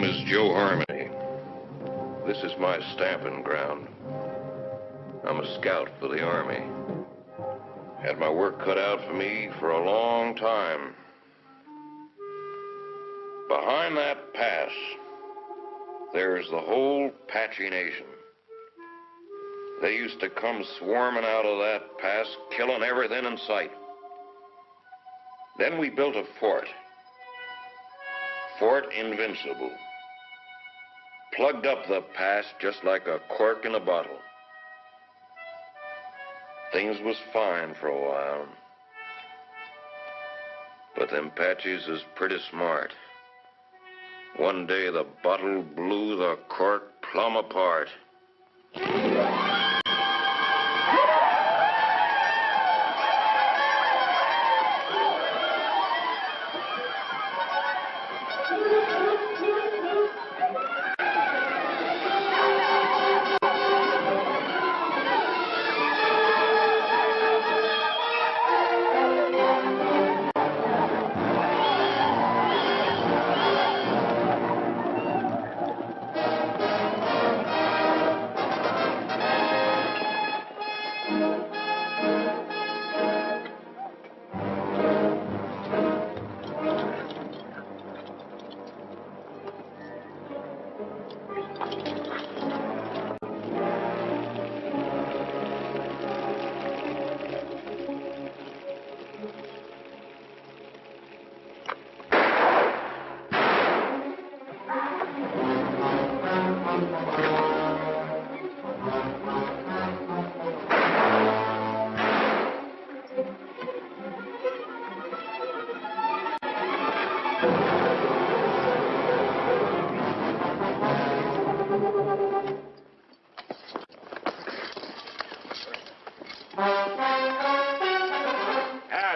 is Joe Harmony. This is my stamping ground. I'm a scout for the Army. Had my work cut out for me for a long time. Behind that pass, there's the whole Apache Nation. They used to come swarming out of that pass, killing everything in sight. Then we built a fort. Fort Invincible. Plugged up the pass just like a cork in a bottle. Things was fine for a while. But them Apaches is pretty smart. One day the bottle blew the cork plumb apart.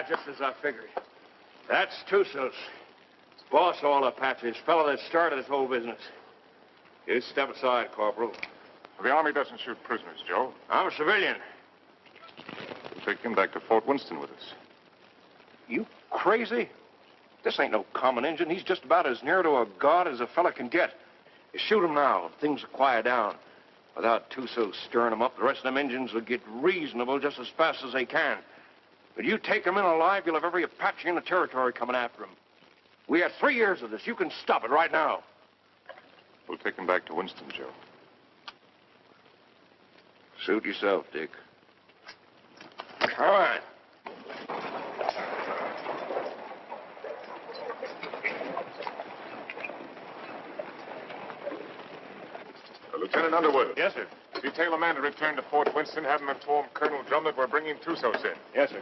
Just as I figured. That's Tussos. Boss of all Apaches, fellow that started this whole business. You step aside, Corporal. The Army doesn't shoot prisoners, Joe. I'm a civilian. We'll take him back to Fort Winston with us. You crazy? This ain't no common Injun. He's just about as near to a god as a fella can get. You shoot him now, things will quiet down. Without Tussos stirring him up, the rest of them Injuns will get reasonable just as fast as they can. But you take him in alive, you'll have every Apache in the territory coming after him. We had 3 years of this. You can stop it right now. We'll take him back to Winston, Joe. Suit yourself, Dick. All right. Lieutenant Underwood. Yes, sir. Detail a man to return to Fort Winston. Have him inform Colonel Drum that we're bringing Tussos in. Yes, sir.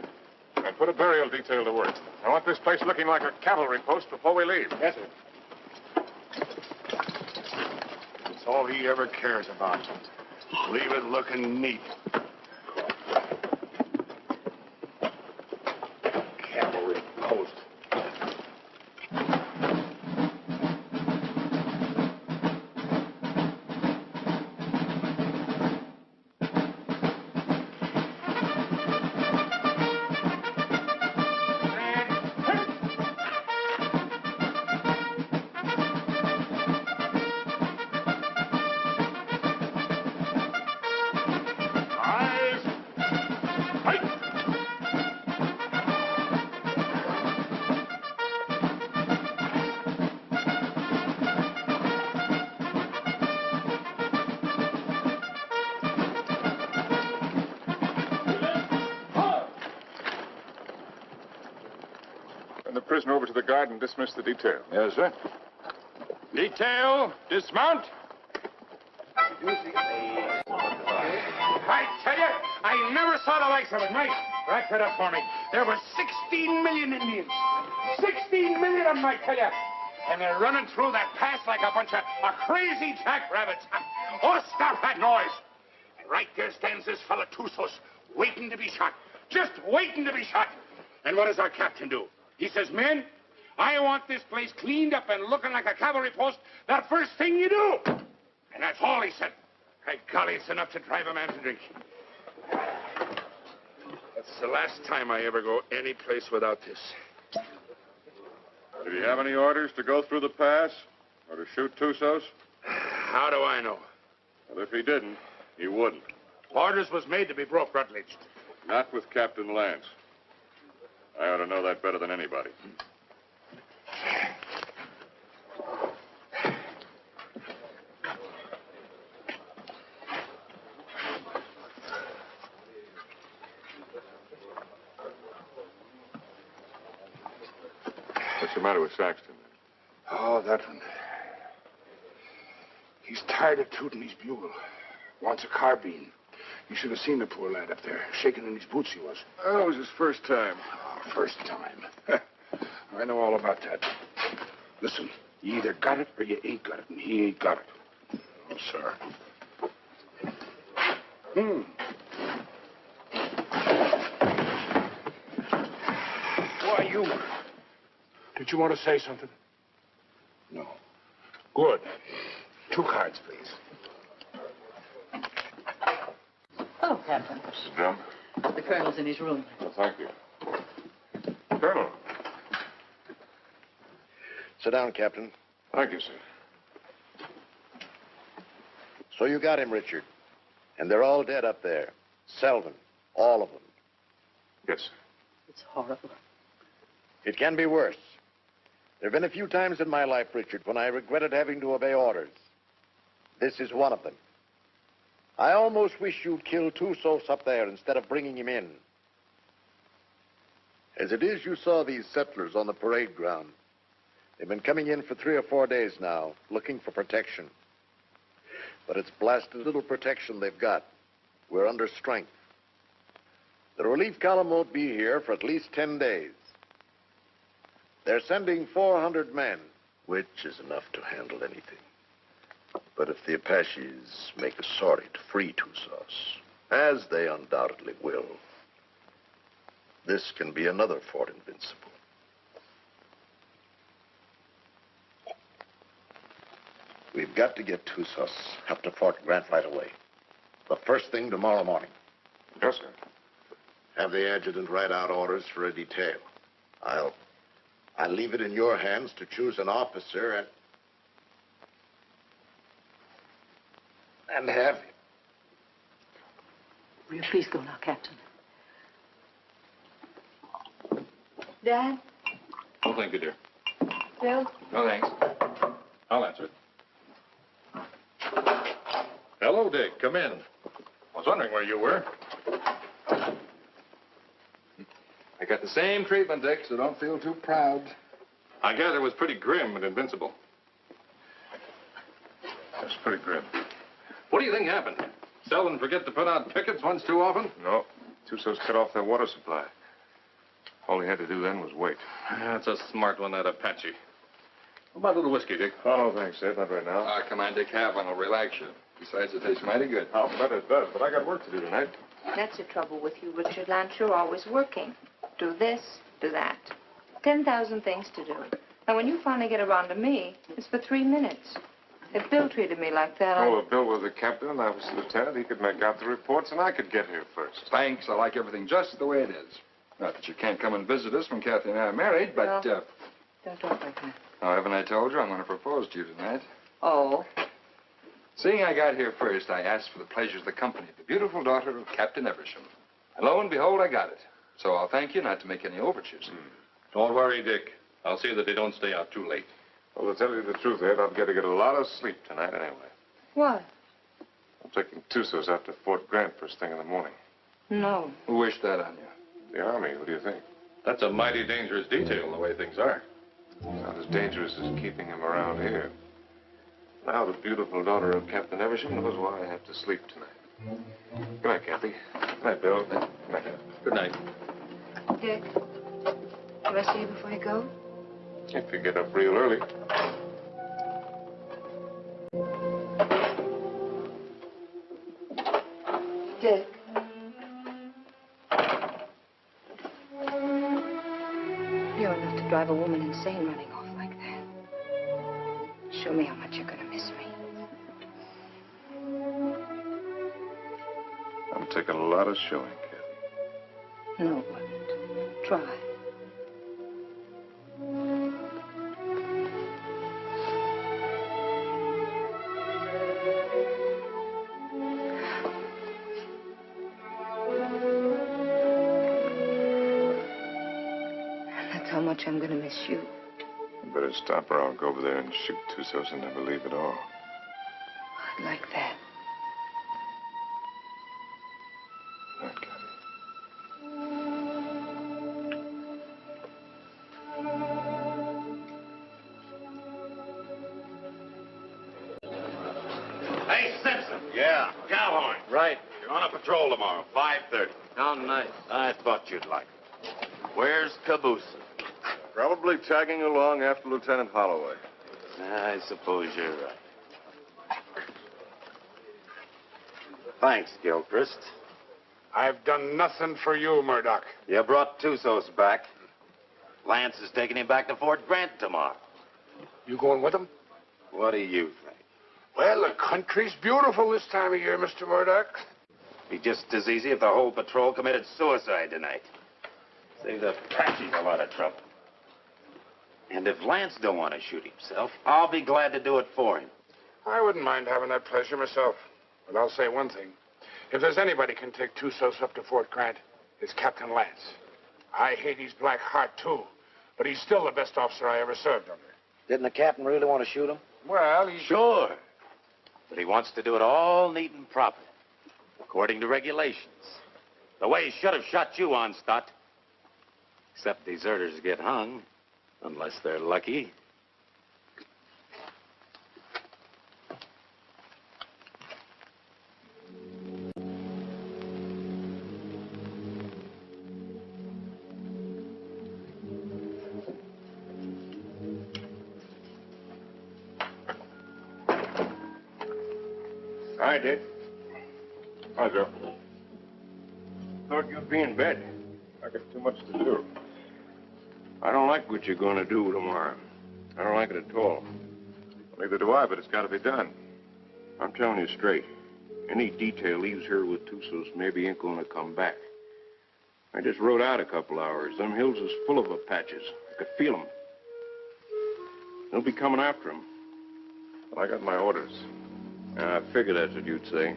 And put a burial detail to work. I want this place looking like a cavalry post before we leave. Yes, sir. That's all he ever cares about. Leave it looking neat. Cavalry post. Prisoner over to the guard and dismiss the detail. Yes, sir. Detail, dismount. I tell you, I never saw the likes of it. Mike, rack that up for me. There were 16 million Indians. 16 million of them, I tell you. And they're running through that pass like a bunch of crazy jackrabbits. Oh, stop that noise. Right there stands this fella Tussos, waiting to be shot. Just waiting to be shot. And what does our captain do? He says, men, I want this place cleaned up and looking like a cavalry post the first thing you do. And that's all he said. By golly, it's enough to drive a man to drink. That's the last time I ever go any place without this. Did he have any orders to go through the pass? Or to shoot Tussos? How do I know? Well, if he didn't, he wouldn't. Orders was made to be broke, Rutledge. Not with Captain Lance. I ought to know that better than anybody. What's the matter with Saxton? Oh, that one. He's tired of tooting his bugle. Wants a carbine. You should have seen the poor lad up there. Shaking in his boots he was. Oh, it was his first time. Oh, first time. I know all about that. Listen, you either got it or you ain't got it, and he ain't got it. Oh, sir. Why, you... Did you want to say something? No. Good. 2 cards, please. Oh, Captain. Mrs. Drum? The colonel's in his room. Well, thank you. Colonel. Sit down, Captain. Thank you, sir. So you got him, Richard. And they're all dead up there. Selvin. All of them. Yes, sir. It's horrible. It can be worse. There have been a few times in my life, Richard, when I regretted having to obey orders. This is one of them. I almost wish you'd killed Tussos up there instead of bringing him in. As it is, you saw these settlers on the parade ground. They've been coming in for 3 or 4 days now, looking for protection. But it's blasted little protection they've got. We're under strength. The relief column won't be here for at least 10 days. They're sending 400 men, which is enough to handle anything. But if the Apaches make a sortie to free Tussos, as they undoubtedly will, this can be another Fort Invincible. We've got to get Tussos up to Fort Grant right away. The first thing tomorrow morning. Yes, sir. Have the adjutant write out orders for a detail. I'll leave it in your hands to choose an officer and have him. Will you please go now, Captain? Dad? Oh, thank you, dear. Bill? No, thanks. I'll answer it. Hello, Dick. Come in. I was wondering where you were. I got the same treatment, Dick, so don't feel too proud. I gather it was pretty grim and invincible. That's pretty grim. What do you think happened? Selvin forget to put out pickets once too often? No. Tussos cut off their water supply. All he had to do then was wait. That's a smart one, that Apache. What about a little whiskey, Dick? Oh, no, thanks, Ed. Not right now. Come on, Dick. Have one. It'll relax you. Besides, it tastes mighty good. I'll bet it does, but I got work to do tonight. That's the trouble with you, Richard Lance. You're always working. Do this, do that. 10,000 things to do. Now, when you finally get around to me, it's for 3 minutes. If Bill treated me like that, Oh, if Bill was the captain and I was the lieutenant, he could make out the reports and I could get here first. Thanks. I like everything just the way it is. Not that you can't come and visit us when Kathy and I are married, but, Don't talk like that. now, haven't I told you I'm going to propose to you tonight? Oh. Seeing I got here first, I asked for the pleasure of the company of the beautiful daughter of Captain Eversham. And lo and behold, I got it. So I'll thank you not to make any overtures. Don't worry, Dick. I'll see that they don't stay out too late. Well, to tell you the truth, Ed, I'm going to get a lot of sleep tonight anyway. What? I'm taking Tussos out to Fort Grant first thing in the morning. No. Who wished that on you? The Army, what do you think? That's a mighty dangerous detail, the way things are. Not as dangerous as keeping him around here. Now the beautiful daughter of Captain Eversham knows why I have to sleep tonight. Good night, Kathy. Good night, Bill. Good night. Good night. Dick, do I see you before you go? If you get up real early. Dick. You're enough to drive a woman insane running off like that. Show me how much you're going to miss me. I'm taking a lot of showing, Kathy. No, it wouldn't. Try. much I'm going to miss you. You better stop or I'll go over there and shoot Tussos and never leave at all. I'd like that. Right, Kathy. Hey, Simpson. Yeah. Cowhorn. Right. You're on a patrol tomorrow, 5:30. How nice. I thought you'd like it. Where's Caboose? Probably tagging along after Lieutenant Holloway. I suppose you're right. Thanks, Gilchrist. I've done nothing for you, Murdoch. You brought Tussos back. Lance is taking him back to Fort Grant tomorrow. You going with him? What do you think? Well, the country's beautiful this time of year, Mr. Murdoch. Be just as easy if the whole patrol committed suicide tonight. Save the Apaches a lot of trouble. And if Lance don't want to shoot himself, I'll be glad to do it for him. I wouldn't mind having that pleasure myself. But I'll say one thing. If there's anybody can take Tussos up to Fort Grant, it's Captain Lance. I hate his black heart, too. But he's still the best officer I ever served under. Didn't the captain really want to shoot him? Well, he... Sure. But he wants to do it all neat and proper, according to regulations. The way he should have shot you on, Stott. Except deserters get hung, unless they're lucky. Hi, Dick. Hi, Joe. Thought you'd be in bed. I got too much to do. I don't like what you're going to do tomorrow. I don't like it at all. Neither do I, but it's got to be done. I'm telling you straight. Any detail leaves here with Tussos maybe ain't going to come back. I just rode out a couple hours. Them hills is full of Apaches. I could feel them. They'll be coming after him. Well, I got my orders. I figured that's what you'd say.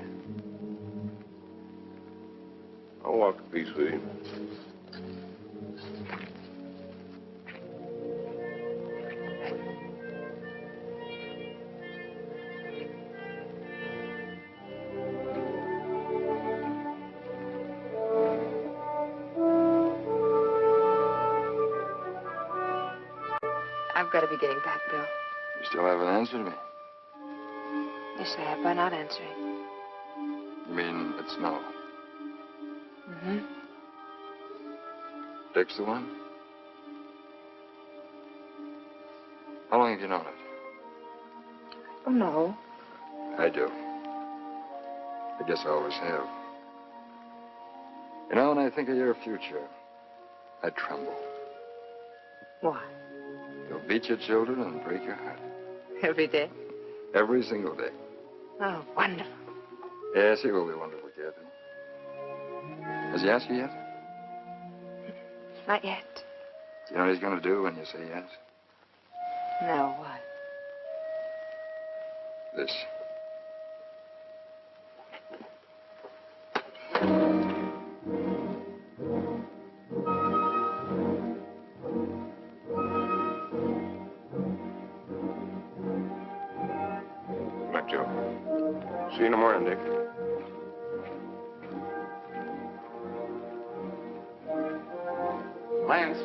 I'll walk a piece with you. I've got to be getting back, Bill. You still haven't answered me. Yes, I have by not answering. You mean it's no? Mm-hmm. Dick's the one? How long have you known it? Oh, no. I do. I guess I always have. You know, when I think of your future, I tremble. Why? You'll beat your children and break your heart. Every day? Every single day. Oh, wonderful. Yes, he will be wonderful, Kathy. Has he asked you yet? Not yet. Do you know what he's going to do when you say yes? No, what? This. Good night, Joe. See you in the morning, Dick. Lance,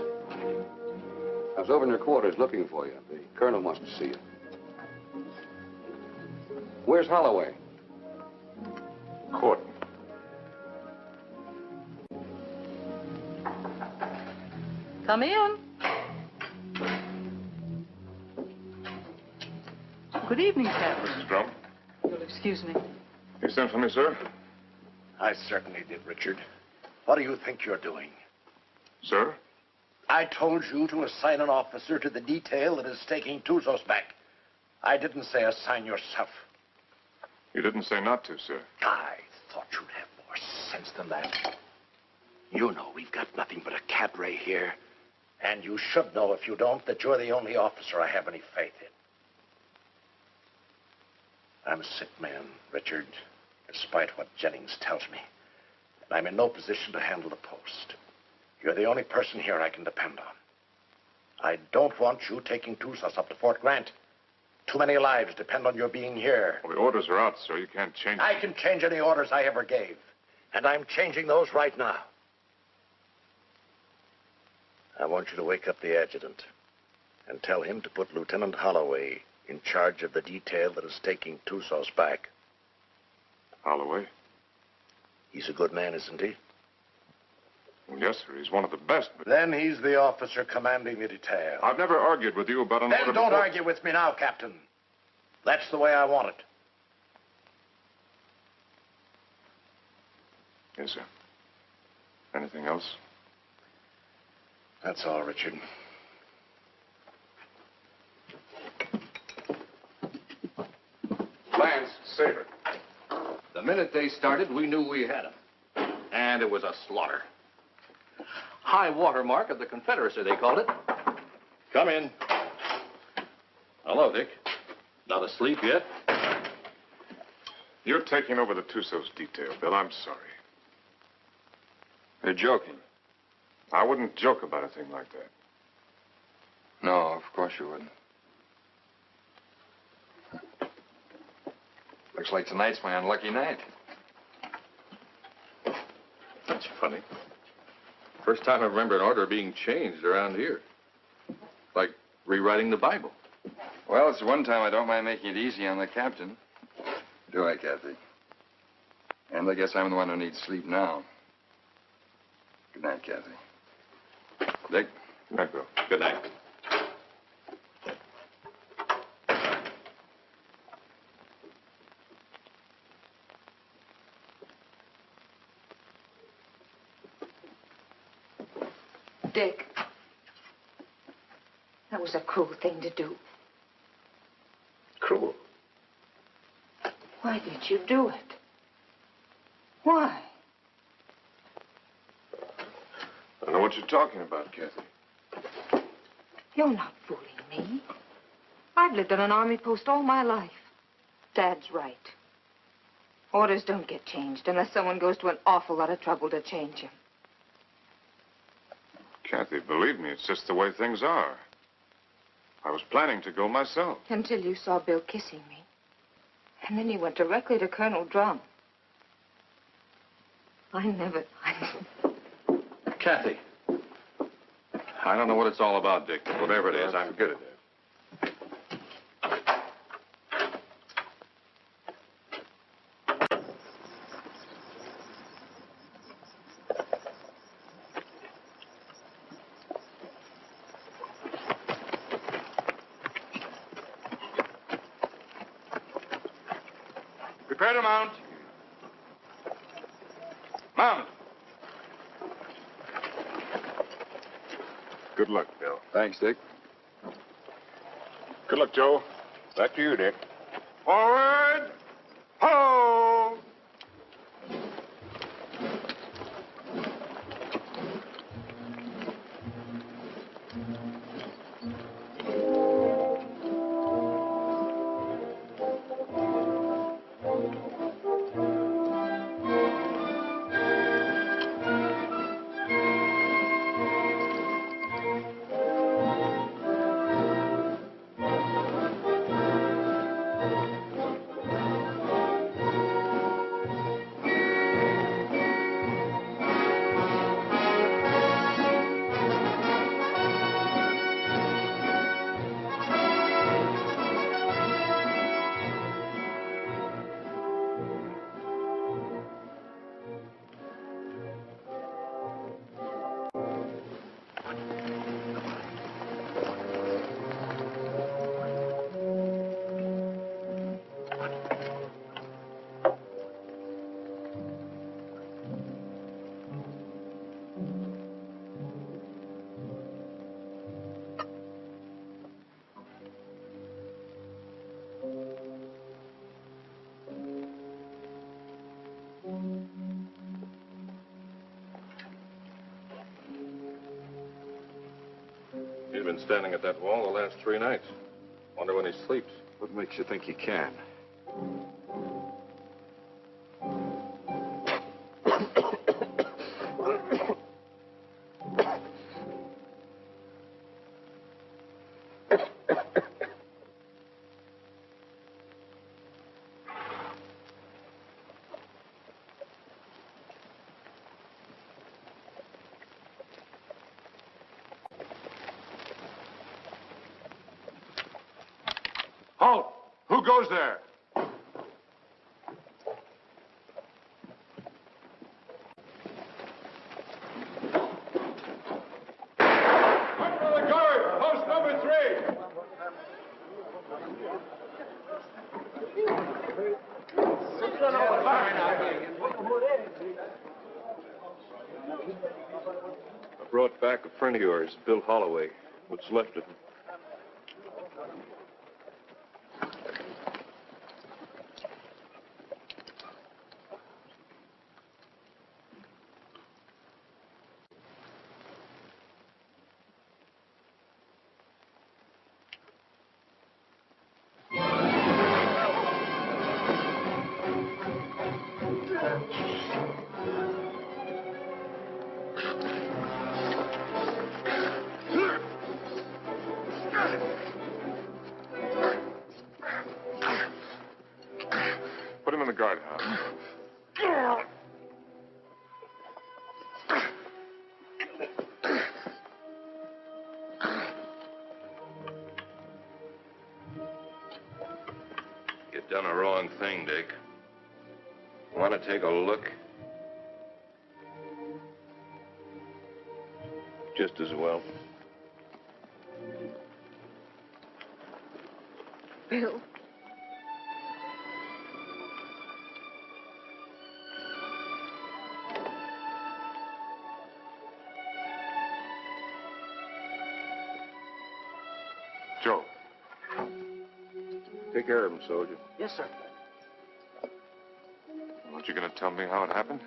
I was over in your quarters looking for you. The colonel wants to see you. Where's Holloway? Court. Come in. Good evening, Captain. Mrs. Drum. You'll excuse me. You sent for me, sir? I certainly did, Richard. What do you think you're doing? Sir? I told you to assign an officer to the detail that is taking Tussos back. I didn't say assign yourself. You didn't say not to, sir. I thought you'd have more sense than that. You know we've got nothing but a cadre here. And you should know, if you don't, that you're the only officer I have any faith in. I'm a sick man, Richard, despite what Jennings tells me. And I'm in no position to handle the post. You're the only person here I can depend on. I don't want you taking Tusas up to Fort Grant. Too many lives depend on your being here. Well, the orders are out, sir. You can't change I can change any orders I ever gave. And I'm changing those right now. I want you to wake up the adjutant and tell him to put Lieutenant Holloway in charge of the detail that is taking Tusas back. Holloway? He's a good man, isn't he? Well, yes, sir. He's one of the best, but... Then he's the officer commanding the detail. I've never argued with you about an order... Then don't argue with me now, Captain. That's the way I want it. Yes, sir. Anything else? That's all, Richard. Lance, Saber. The minute they started, we knew we had them. And it was a slaughter. High water mark of the Confederacy, they called it. Come in. Hello, Dick. Not asleep yet? You're taking over the Tussos detail, Bill. I'm sorry. You're joking. I wouldn't joke about a thing like that. No, of course you wouldn't. Looks like tonight's my unlucky night. That's funny. First time I remember an order being changed around here. Like rewriting the Bible. Well, it's the one time I don't mind making it easy on the captain. Do I, Kathy? And I guess I'm the one who needs sleep now. Good night, Kathy. Dick? Good night, Bill. Good night. Dick, that was a cruel thing to do. Cruel. Why did you do it? Why? I don't know what you're talking about, Kathy. You're not fooling me. I've lived on an army post all my life. Dad's right. Orders don't get changed unless someone goes to an awful lot of trouble to change them. Kathy, believe me, it's just the way things are. I was planning to go myself. Until you saw Bill kissing me. And then you went directly to Colonel Drum. Kathy. I don't know what it's all about, Dick. Whatever it is, I'm good at it. Prepare to mount. Mount. Good luck, Bill. Thanks, Dick. Good luck, Joe. Back to you, Dick. Forward. Ho! He's been standing at that wall the last 3 nights. Wonder when he sleeps. What makes you think he can? Who goes there? Under the guard, post number 3. I brought back a friend of yours, Bill Holloway. What's left of him. Put him in the guardhouse. You've done a wrong thing, Dick. Want to take a look? Just as well. Bill. Joe. Take care of him, soldier. Yes, sir. Aren't you going to tell me how it happened?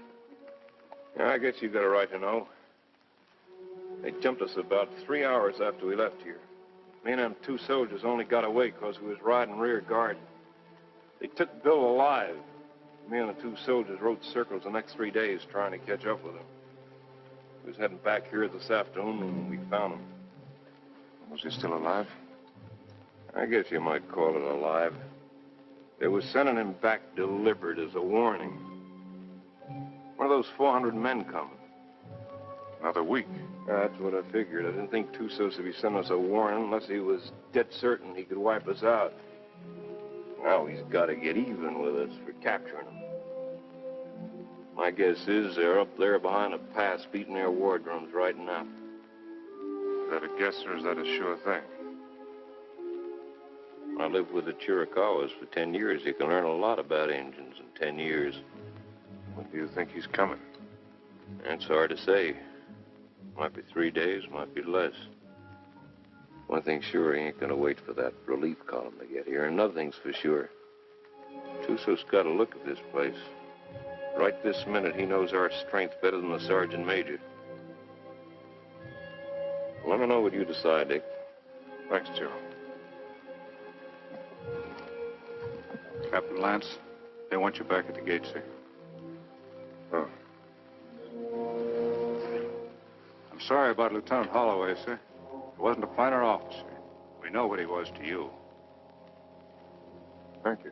Yeah, I guess you've got a right to know. They jumped us about 3 hours after we left here. Me and them 2 soldiers only got away because we was riding rear guard. They took Bill alive. Me and the 2 soldiers rode circles the next 3 days trying to catch up with him. We was heading back here this afternoon when we found him. Was he still alive? I guess you might call it alive. They were sending him back delivered as a warning. One of those 400 men coming. Another week. That's what I figured. I didn't think Tussos would be sending us a warning unless he was dead certain he could wipe us out. Now he's got to get even with us for capturing him. My guess is they're up there behind a pass beating their war drums right now. Is that a guess or is that a sure thing? I lived with the Chiricahuas for 10 years. You can learn a lot about Indians in 10 years. When do you think he's coming? That's hard to say. Might be 3 days, might be less. One thing's sure, he ain't gonna wait for that relief column to get here. Another thing's for sure. Tussos got a look at this place. Right this minute, he knows our strength better than the sergeant major. Let me know what you decide, Dick. Thanks, Joe. Captain Lance, they want you back at the gate, sir. Oh. I'm sorry about Lieutenant Holloway, sir. He wasn't a finer officer. We know what he was to you. Thank you.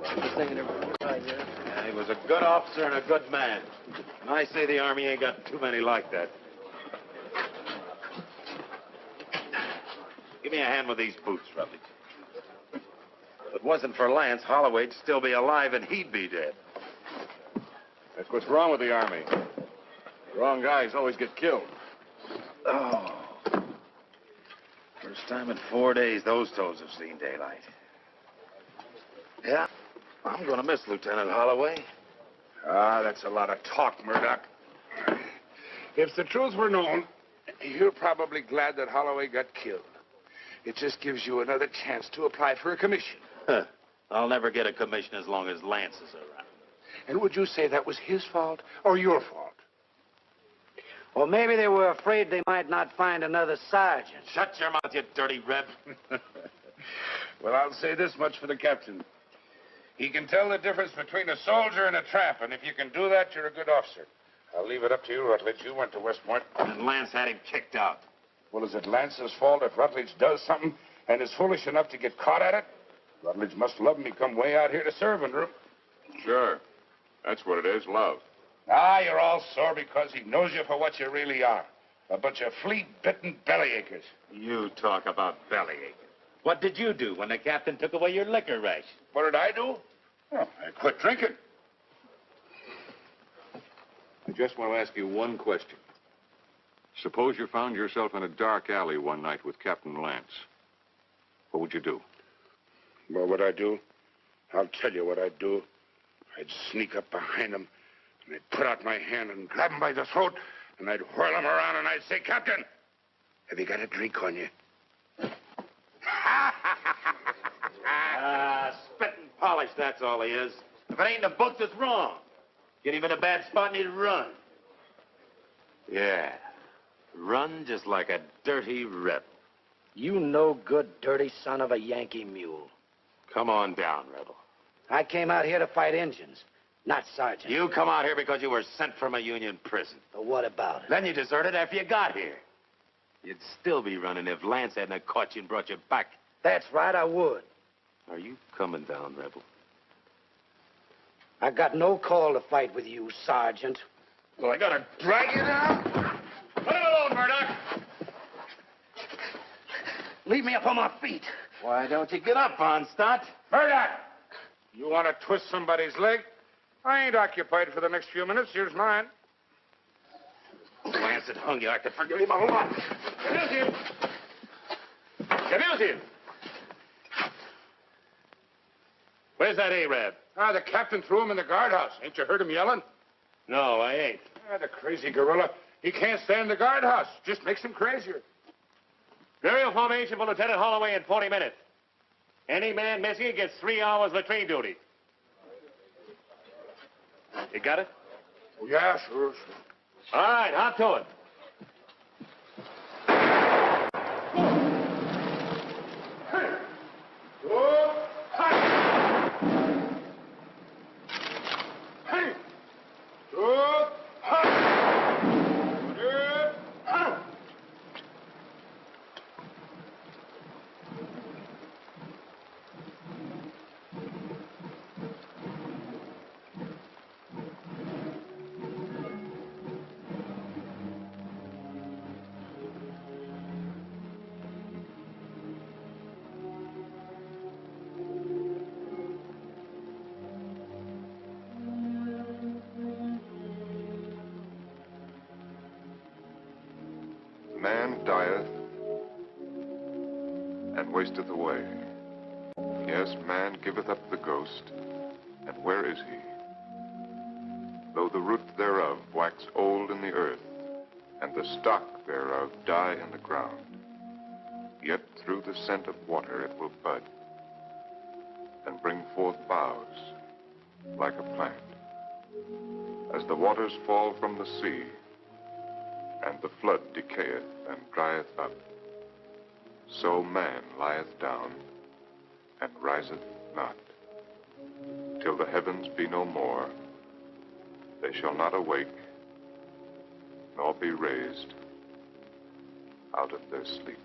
Yeah, he was a good officer and a good man. And I say the Army ain't got too many like that. Give me a hand with these boots, Rutledge. If it wasn't for Lance, Holloway'd still be alive and he'd be dead. That's what's wrong with the Army. The wrong guys always get killed. Oh. First time in 4 days those toes have seen daylight. Yeah, I'm gonna miss Lieutenant Holloway. Ah, that's a lot of talk, Murdoch. If the truth were known, you're probably glad that Holloway got killed. It just gives you another chance to apply for a commission. Huh. I'll never get a commission as long as Lance is around. And would you say that was his fault or your fault? Or maybe they were afraid they might not find another sergeant. Shut your mouth, you dirty reb. Well, I'll say this much for the captain. He can tell the difference between a soldier and a tramp, and if you can do that, you're a good officer. I'll leave it up to you, Rutledge. You went to West Point. And Lance had him kicked out. Well, is it Lance's fault if Rutledge does something and is foolish enough to get caught at it? Rutledge must love him. He come way out here to serve under him. Sure. That's what it is, love. Ah, you're all sore because he knows you for what you really are. A bunch of flea-bitten bellyachers. You talk about bellyaching. What did you do when the captain took away your liquor ration? What did I do? Oh, I quit drinking. I just want to ask you one question. Suppose you found yourself in a dark alley one night with Captain Lance. What would you do? What would I do? I'll tell you what I'd do. I'd sneak up behind him, and I'd put out my hand and grab him by the throat, and I'd whirl him around, and I'd say, Captain, have you got a drink on you? Spit and polish, that's all he is. If it ain't in the books, it's wrong. Get him in a bad spot and he'd run. Yeah, run just like a dirty rebel. You no good, dirty son of a Yankee mule. Come on down, rebel. I came out here to fight Indians, not sergeant. You come out here because you were sent from a Union prison. But what about it? Then you deserted after you got here. You'd still be running if Lance hadn't caught you and brought you back. That's right, I would. Are you coming down, rebel? I got no call to fight with you, Sergeant. Well, I gotta drag you down? Let him alone, Murdoch. Leave me up on my feet. Why don't you get up, Von Stott? Murdoch! You want to twist somebody's leg? I ain't occupied for the next few minutes. Here's mine. Lance had hung you. I could forgive him a lot. Abuse him. Abuse him. Where's that Arab? The captain threw him in the guardhouse. Ain't you heard him yelling? No, I ain't. The crazy gorilla. He can't stand the guardhouse. Just makes him crazier. Burial formation for Lieutenant Holloway in 40 minutes. Any man missing gets 3 hours latrine duty. You got it? Oh, yeah, sure. All right, hop to it. Man dieth and wasteth away. Yes, man giveth up the ghost, and where is he? Though the root thereof wax old in the earth, and the stock thereof die in the ground, yet through the scent of water it will bud, and bring forth boughs like a plant. As the waters fall from the sea, and the flood decayeth and drieth up, so man lieth down and riseth not. Till the heavens be no more, they shall not awake, nor be raised out of their sleep.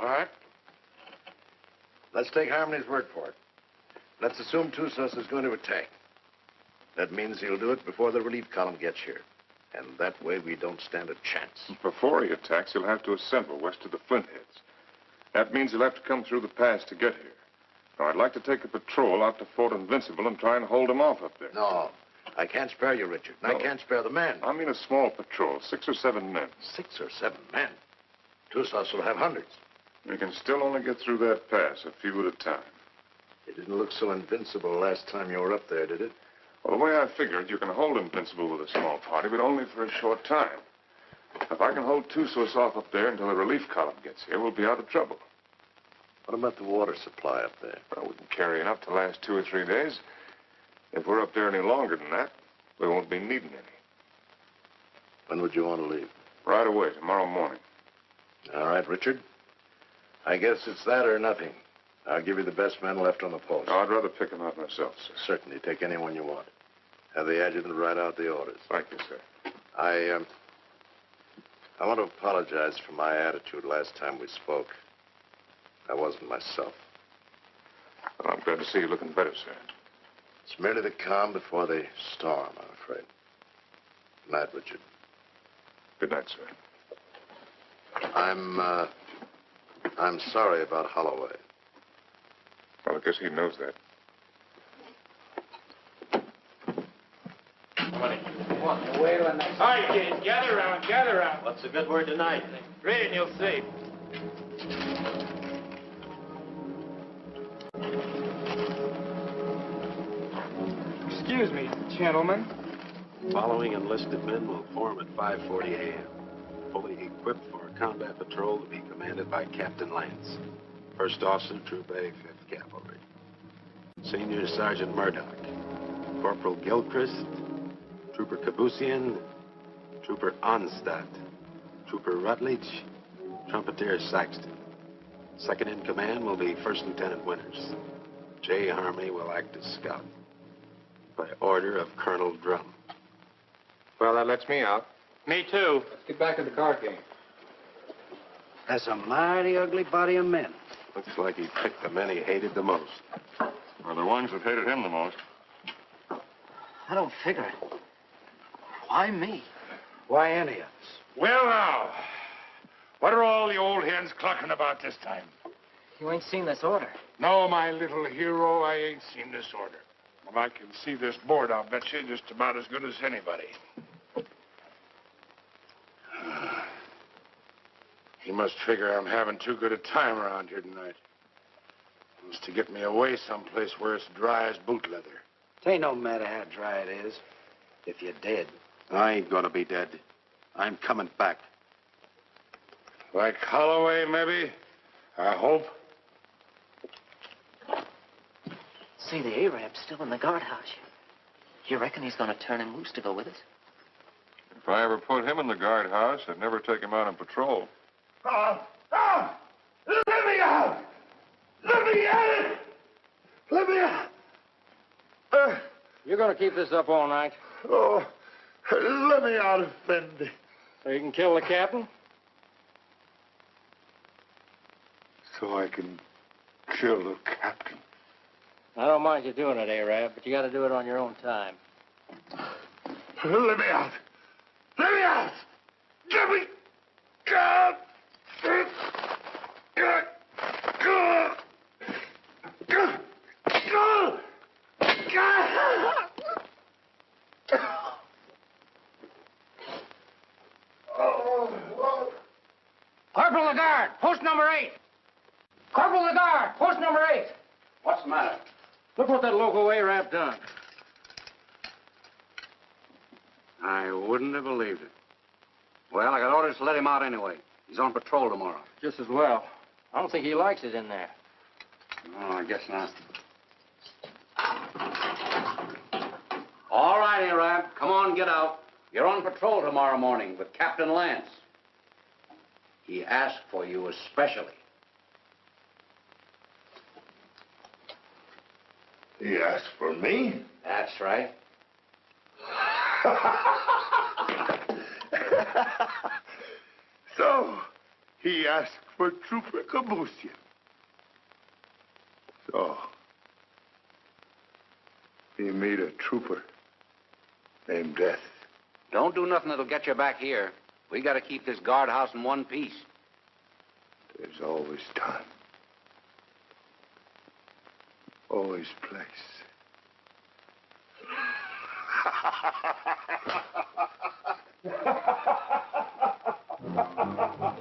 All right. Let's take Harmony's word for it. Let's assume Tussos is going to attack. That means he'll do it before the relief column gets here. And that way we don't stand a chance. Before he attacks, he'll have to assemble west of the Flintheads. That means he'll have to come through the pass to get here. Now, I'd like to take a patrol out to Fort Invincible and try and hold him off up there. No, I can't spare you, Richard. And No. I can't spare the men. I mean a small patrol, 6 or 7 men. 6 or 7 men? Tussos will have hundreds. We can still only get through that pass, a few at a time. It didn't look so invincible last time you were up there, did it? Well, the way I figured, you can hold Invincible with a small party, but only for a short time. If I can hold Tussos off up there until the relief column gets here, we'll be out of trouble. What about the water supply up there? Well, we can carry enough to last 2 or 3 days. If we're up there any longer than that, we won't be needing any. When would you want to leave? Right away, tomorrow morning. All right, Richard. I guess it's that or nothing. I'll give you the best men left on the post. No, I'd rather pick them out myself, sir. Certainly, take anyone you want. Have the adjutant write out the orders. Thank you, sir. I want to apologize for my attitude last time we spoke. I wasn't myself. Well, I'm glad to see you looking better, sir. It's merely the calm before the storm, I'm afraid. Good night, Richard. Good night, sir. I'm sorry about Holloway. Well, I guess he knows that. All right, kids, gather around, gather around. What's the good word tonight? Read and you'll see. Excuse me, gentlemen. Following enlisted men will form at 5:40 a.m. Fully equipped for a combat patrol to be commanded by Captain Lance. First Officer, Troop A, 5th Cavalry. Senior Sergeant Murdoch. Corporal Gilchrist. Trooper Kabusian. Trooper Onstadt. Trooper Rutledge. Trumpeter Saxton. Second in command will be First Lieutenant Winters. J. Harmony will act as scout. By order of Colonel Drum. Well, that lets me out. Me too. Let's get back to the card game. That's a mighty ugly body of men. Looks like he picked the men he hated the most. Or the ones that hated him the most. I don't figure it. Why me? Why any of us? Well, now, what are all the old hens clucking about this time? You ain't seen this order. No, my little hero, I ain't seen this order. Well, I can see this board, I'll bet you, just about as good as anybody. He must figure I'm having too good a time around here tonight. He wants to get me away someplace where it's dry as boot leather. It ain't no matter how dry it is. If you're dead. I ain't gonna be dead. I'm coming back. Like Holloway, maybe? I hope. See, the Arab's still in the guardhouse. You reckon he's gonna turn him loose to go with us? If I ever put him in the guardhouse, I'd never take him out on patrol. Let me out! Let me out! Let me out! You're gonna keep this up all night? Oh, let me out, Effendi. So you can kill the captain? So I can kill the captain. I don't mind you doing it, Arab, but you gotta do it on your own time. Let me out! Let me out! Let me out! Corporal Lagarde, post number 8. Corporal Lagarde, post number 8. What's the matter? Look what that local Arab done. I wouldn't have believed it. Well, I got orders to let him out anyway. He's on patrol tomorrow. Just as well. I don't think he likes it in there. Oh, I guess not. All right, Arab. Come on, get out. You're on patrol tomorrow morning with Captain Lance. He asked for you especially. He asked for me? That's right. So, he asked for Trooper Kabusian. So, he made a trooper named Death. Don't do nothing that'll get you back here. We got to keep this guardhouse in one piece. There's always time. Always place.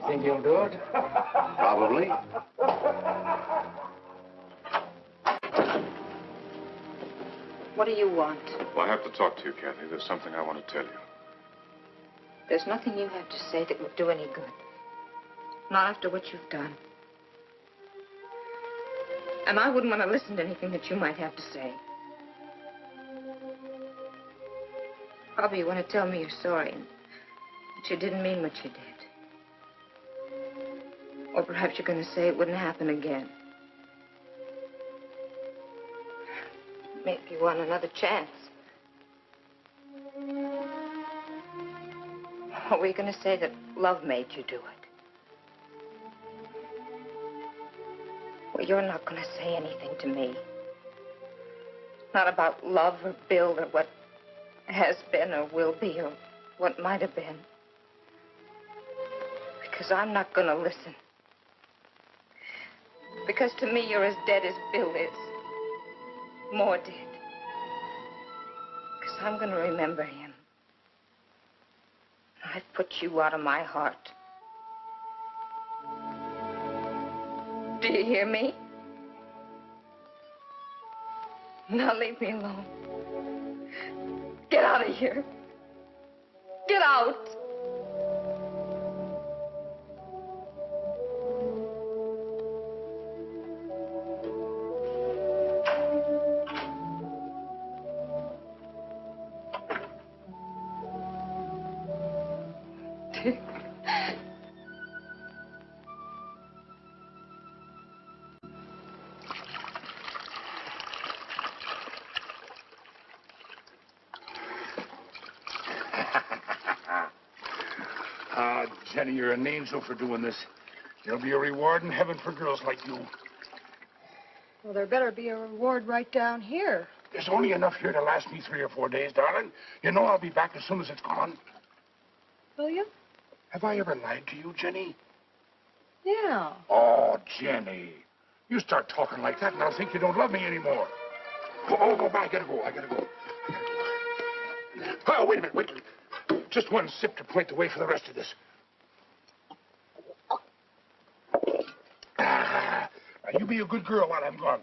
Think you'll do it? Probably. What do you want? Well, I have to talk to you, Kathy. There's something I want to tell you. There's nothing you have to say that would do any good. Not after what you've done. And I wouldn't want to listen to anything that you might have to say. Probably you want to tell me you're sorry and that you didn't mean what you did. Or perhaps you're going to say it wouldn't happen again. Maybe you want another chance. Or were you going to say that love made you do it? Well, you're not going to say anything to me. Not about love or Bill or what has been or will be or what might have been. Because I'm not going to listen. Because to me, you're as dead as Bill is. More dead. Because I'm going to remember him. I've put you out of my heart. Do you hear me? Now leave me alone. Get out of here. Get out. Jenny, you're an angel for doing this. There'll be a reward in heaven for girls like you. Well, there better be a reward right down here. There's only enough here to last me 3 or 4 days, darling. You know I'll be back as soon as it's gone. Will you? Have I ever lied to you, Jenny? Yeah. Oh, Jenny. You start talking like that and I'll think you don't love me anymore. Oh, I gotta go. Oh, wait a minute, wait. Just one sip to point the way for the rest of this. Now, you be a good girl while I'm gone.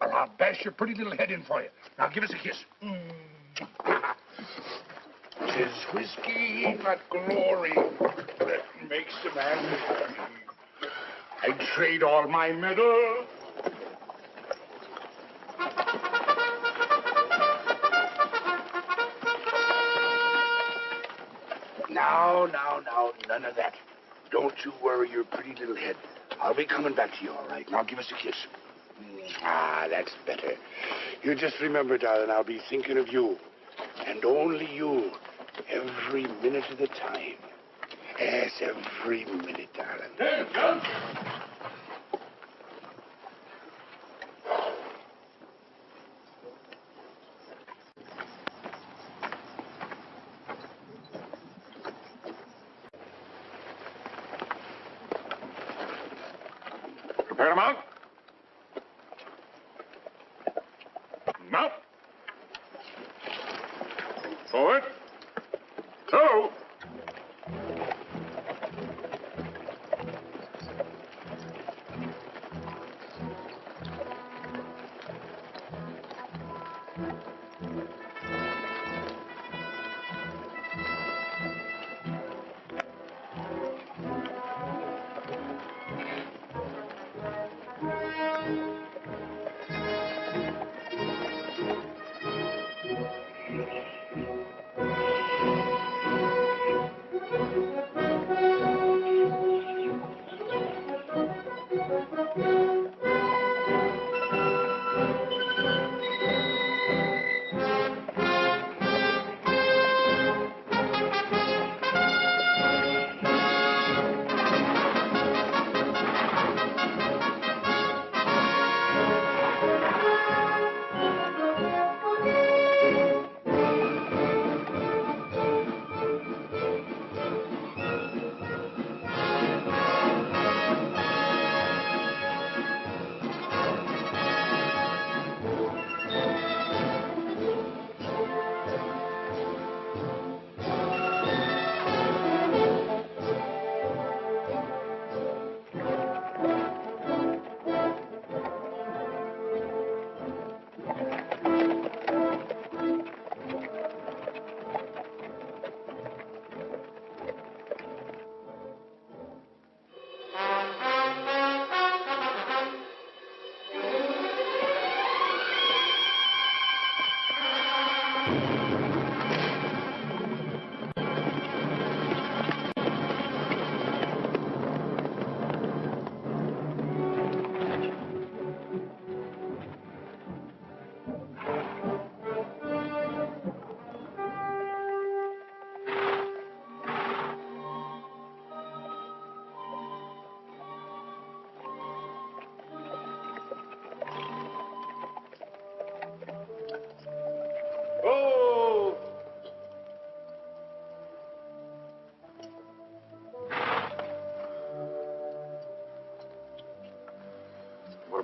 Or I'll bash your pretty little head in for you. Now, give us a kiss. Tis whiskey, not glory, that makes a man happy. I'd trade all my medal. Now, none of that. Don't you worry your pretty little head. I'll be coming back to you, all right? Now, give us a kiss. That's better. You just remember, darling, I'll be thinking of you. And only you. Every minute of the time. Yes, every minute, darling. Hey, John. Prepare to mount. Mount. Forward. Go.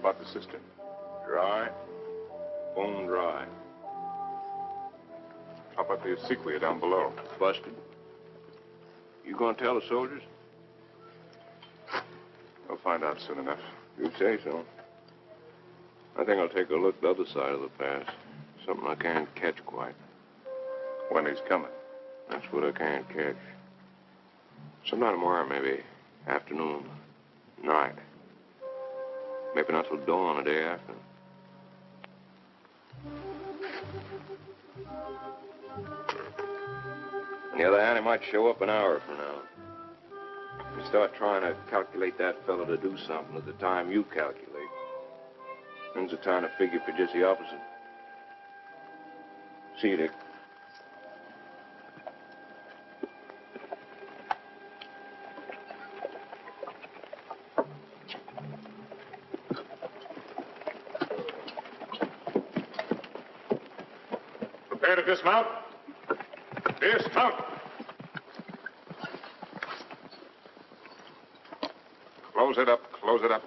about the cistern? Dry. Bone dry. How about the acequia down below? Busted. You gonna tell the soldiers? We'll find out soon enough. You say so. I think I'll take a look the other side of the pass. Something I can't catch quite. When he's coming. That's what I can't catch. Sometime tomorrow, maybe. Afternoon. Night. Maybe not till dawn the day after. On the other hand, he might show up an hour from now. You start trying to calculate that fellow to do something at the time you calculate. Then's the time to figure for just the opposite. See you, Dick. Prepare to dismount. Dismount. Close it up. Close it up.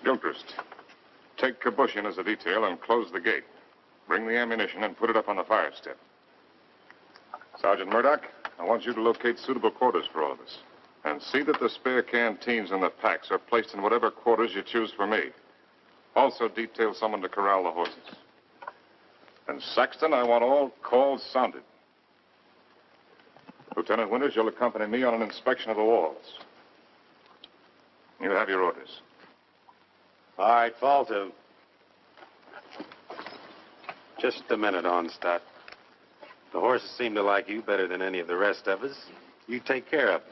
Gilchrist, take Kabushin as a detail and close the gate. Bring the ammunition and put it up on the fire step. Sergeant Murdoch, I want you to locate suitable quarters for all of us. And see that the spare canteens and the packs are placed in whatever quarters you choose for me. Also detail someone to corral the horses. And Saxton, I want all calls sounded. Lieutenant Winters, you'll accompany me on an inspection of the walls. You have your orders. All right, fall to. Just a minute, Onstadt. The horses seem to like you better than any of the rest of us. You take care of them.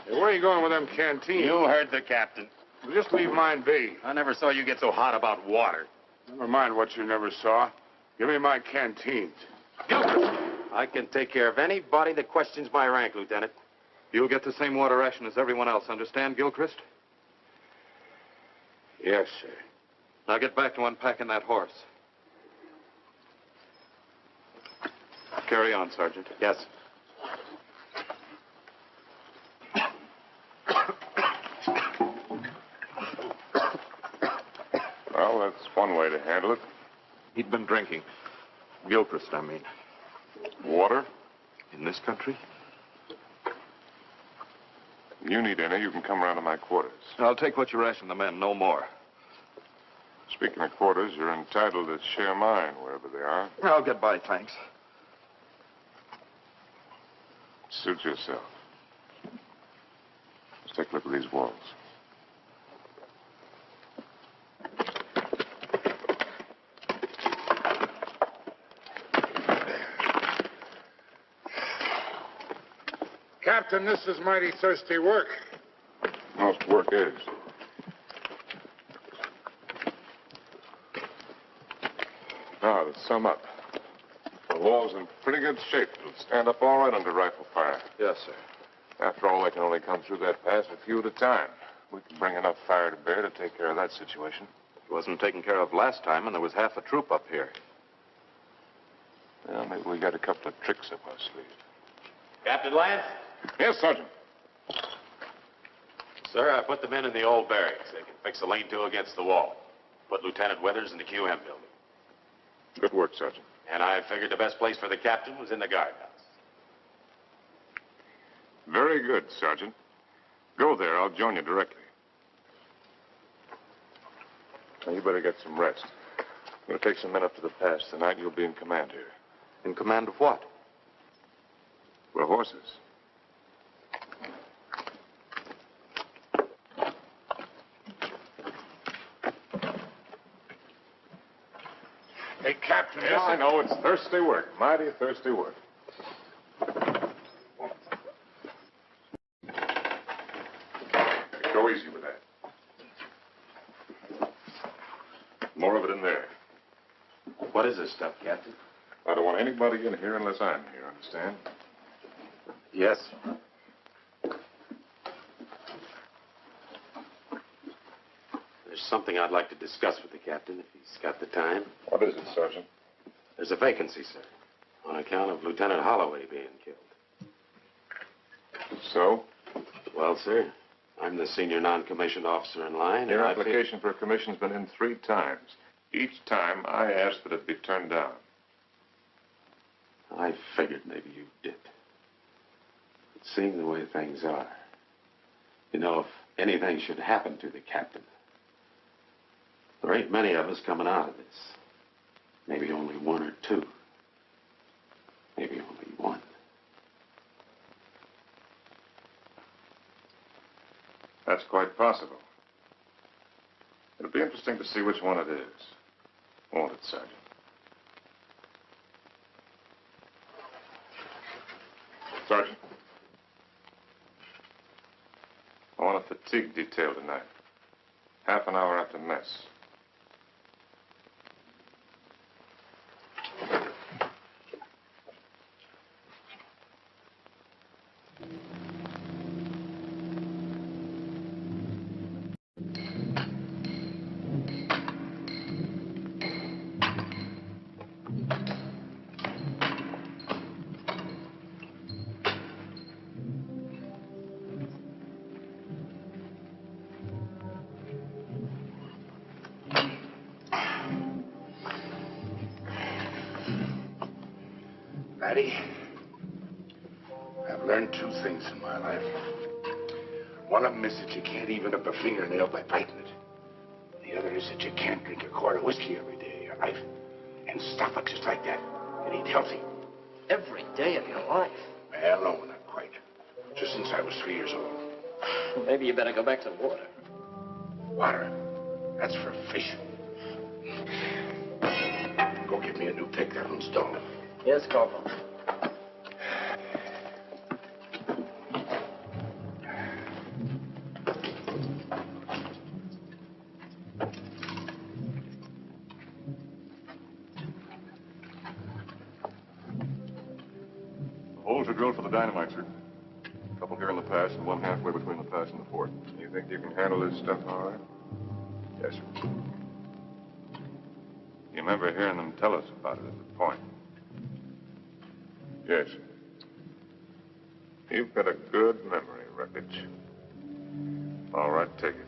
Hey, where are you going with them canteens? You heard the captain. Well, just leave mine be. I never saw you get so hot about water. Never mind what you never saw. Give me my canteens. I can take care of anybody that questions my rank, Lieutenant. You'll get the same water ration as everyone else, understand, Gilchrist? Yes, sir. Now get back to unpacking that horse. Carry on, Sergeant. Yes. Well, that's one way to handle it. He'd been drinking. Gilchrist, I mean. Water? In this country? If you need any, you can come around to my quarters. I'll take what you ration the men, no more. Speaking of quarters, you're entitled to share mine wherever they are. I'll get by, thanks. Suit yourself. Let's take a look at these walls. Captain, this is mighty thirsty work. Most work is. Now, to sum up. The wall's in pretty good shape. It'll stand up all right under rifle fire. Yes, sir. After all, they can only come through that pass a few at a time. We can bring enough fire to bear to take care of that situation. It wasn't taken care of last time, and there was half a troop up here. Well, maybe we got a couple of tricks up our sleeve. Captain Lance? Yes, Sergeant. Sir, I put the men in the old barracks. They can fix a lean-to against the wall. Put Lieutenant Withers in the QM building. Good work, Sergeant. And I figured the best place for the captain was in the guardhouse. Very good, Sergeant. Go there. I'll join you directly. Now, you better get some rest. I'm going to take some men up to the pass. Tonight, you'll be in command here. In command of what? The horses. Hey, Captain. Yes, I know. It's thirsty work. Mighty thirsty work. Go easy with that. More of it in there. What is this stuff, Captain? I don't want anybody in here unless I'm here, understand? Yes. The There's something I'd like to discuss with the captain, if he's got the time. What is it, Sergeant? There's a vacancy, sir, on account of Lieutenant Holloway being killed. So? Well, sir, I'm the senior non-commissioned officer in line. Your and application for a commission's been in 3 times. Each time, I asked that it be turned down. I figured maybe you did. But seeing the way things are, you know, if anything should happen to the captain, there ain't many of us coming out of this. Maybe only 1 or 2. Maybe only 1. That's quite possible. It'll be interesting to see which one it is. Won't it, Sergeant? Sergeant. I want a fatigue detail tonight. Half an hour after mess. Laddie, I've learned 2 things in my life. One of them is that you can't even up a fingernail by biting it. The other is that you can't drink a quart of whiskey every day of your life and stop it just like that and eat healthy. Every day of your life? Well, no, not quite. Just since I was 3 years old. Well, maybe you better go back to the water. Water? That's for fish. Go get me a new pick. That one's dull. Yes, Corporal. The holes are drilled for the dynamite, sir. A couple here in the pass and one halfway between the pass and the fort. You think you can handle this stuff all right? Yes, sir. You remember hearing them tell us about it at the point? Yes. You've got a good memory, Wreckage. All right, take it.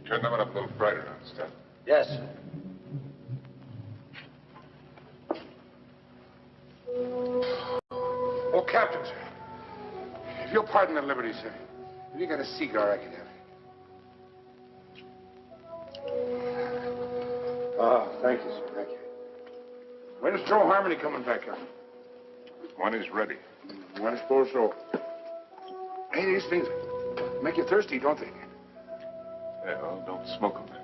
Turn that one up a little brighter on stuff. Yes, sir. Oh, Captain, sir. If you'll pardon the liberty, sir. Have you got a cigar I can have? Thank you, sir. Thank you. When's Joe Harmony coming back up? When he's ready. I suppose so. Hey, these things make you thirsty, don't they? Yeah, well, don't smoke them then.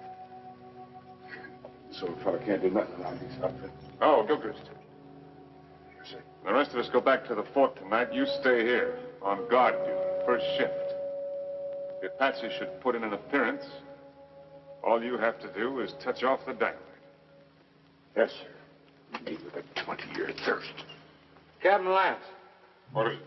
So a fella can't do nothing around these outfits. Oh, Gilchrist. Yes, sir. The rest of us go back to the fort tonight. You stay here on guard duty, first shift. If Patsy should put in an appearance, all you have to do is touch off the dynamite. Yes, sir. Me with a 20-year thirst. Captain Lance. What is it?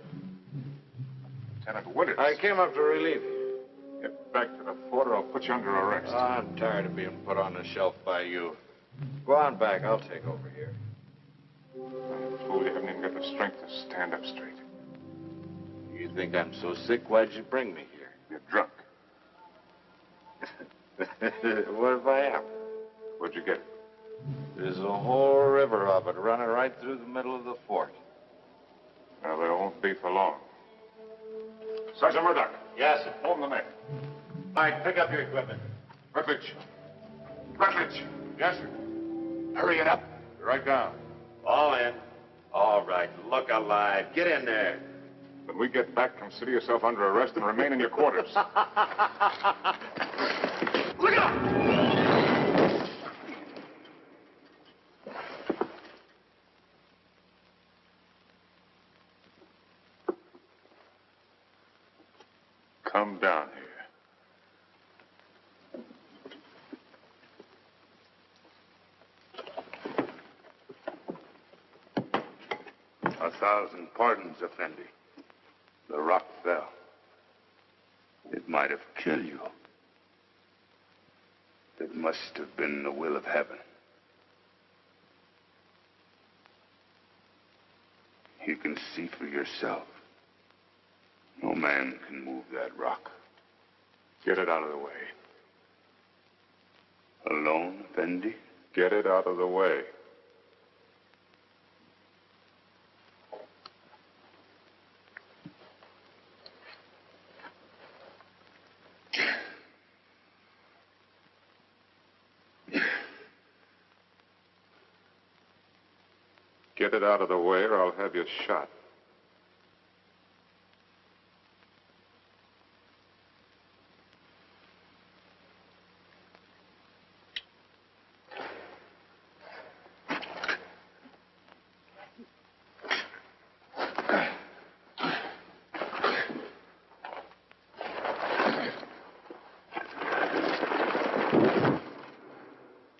Lieutenant Winters. I came up to relieve you. Get back to the fort or I'll put you under arrest. I'm tired of being put on the shelf by you. Go on back. I'll take over here. Fool, you haven't even got the strength to stand up straight. You think I'm so sick? Why'd you bring me here? You're drunk. What if I am? Where'd you get it? There's a whole river of it running right through the middle of the fort. Well, they won't be for long. Sergeant Murdoch. Yes, sir. Hold the men. All right, pick up your equipment. Rutledge. Yes, sir. Hurry it up. Right down. All in. All right, look alive. Get in there. When we get back, consider yourself under arrest and remain in your quarters. Look out! Come down here. 1,000 pardons, Effendi. The rock fell. It might have killed you. It must have been the will of heaven. You can see for yourself. No man can move that rock. Get it out of the way. Alone, Effendi? Get it out of the way. Get it out of the way, or I'll have you shot.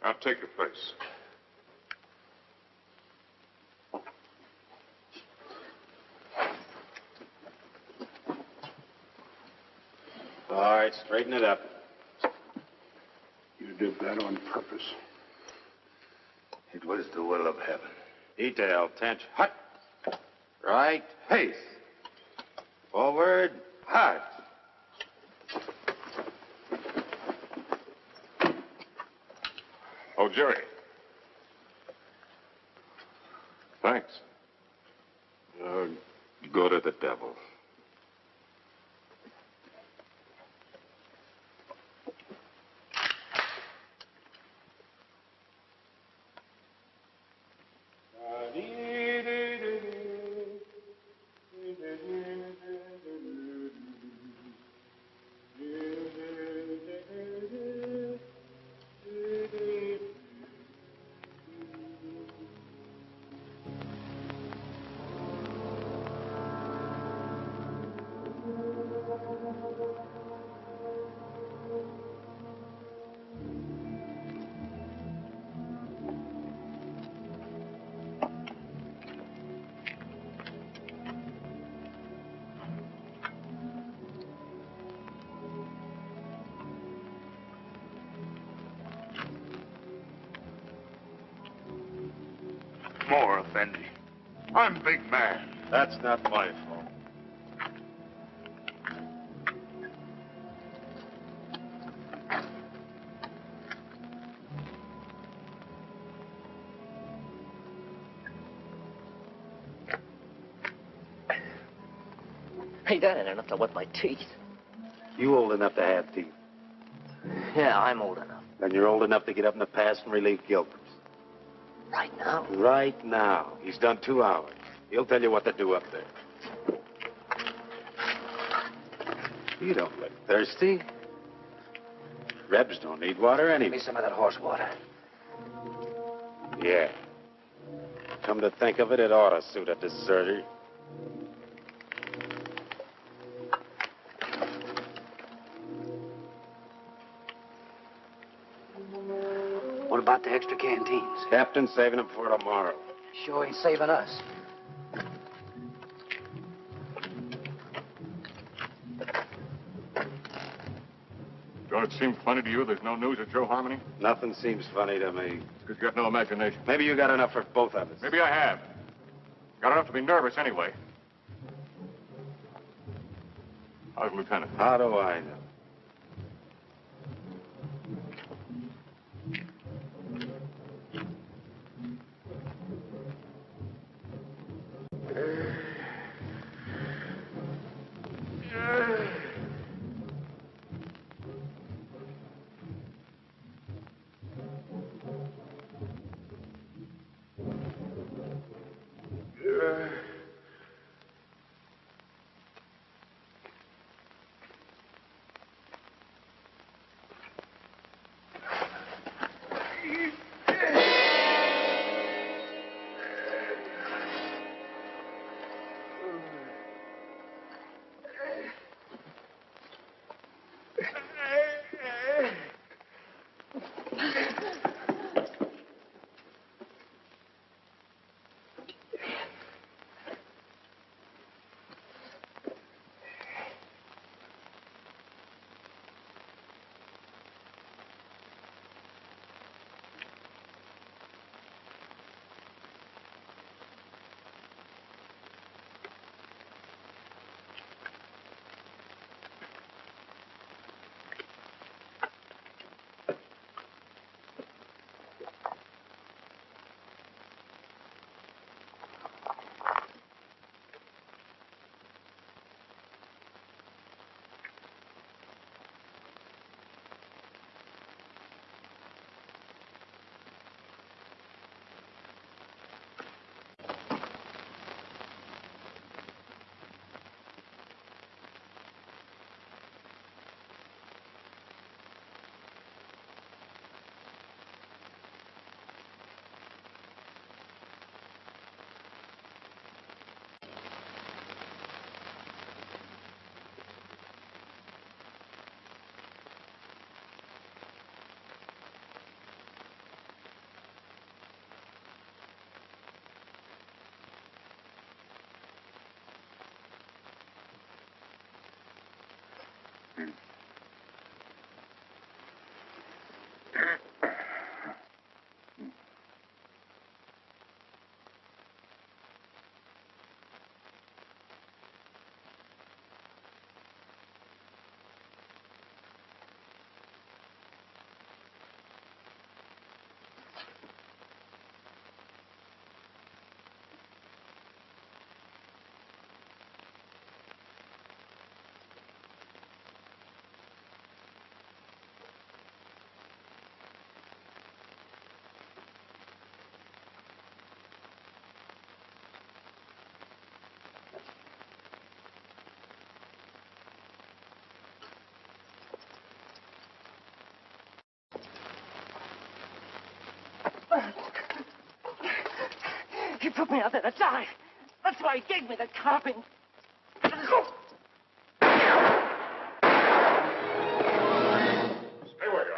I'll take your place. All right, straighten it up. You did that on purpose. It was the will of heaven. Detail, tension. Hut. Right. Pace. Forward. Hard. Oh, Jerry. Thanks. Go to the devil. More, Effendi. I'm big man. That's not my fault. Hey, that ain't enough to wet my teeth. You old enough to have teeth. Yeah, I'm old enough. And you're old enough to get up in the past and relieve Gilchrist. Right now? Right now. He's done 2 hours. He'll tell you what to do up there. You don't look thirsty. Rebs don't need water anyway. Give me some of that horse water. Yeah. Come to think of it, it ought to suit a deserter. What about the extra canteens? Captain's saving them for tomorrow. Sure ain't saving us. Don't it seem funny to you there's no news of Joe Harmony? Nothing seems funny to me. It's because you got no imagination. Maybe you got enough for both of us. Maybe I have. Got enough to be nervous anyway. How's Lieutenant? How do I know? took me out there to die. That's why he gave me the carping. Stay where you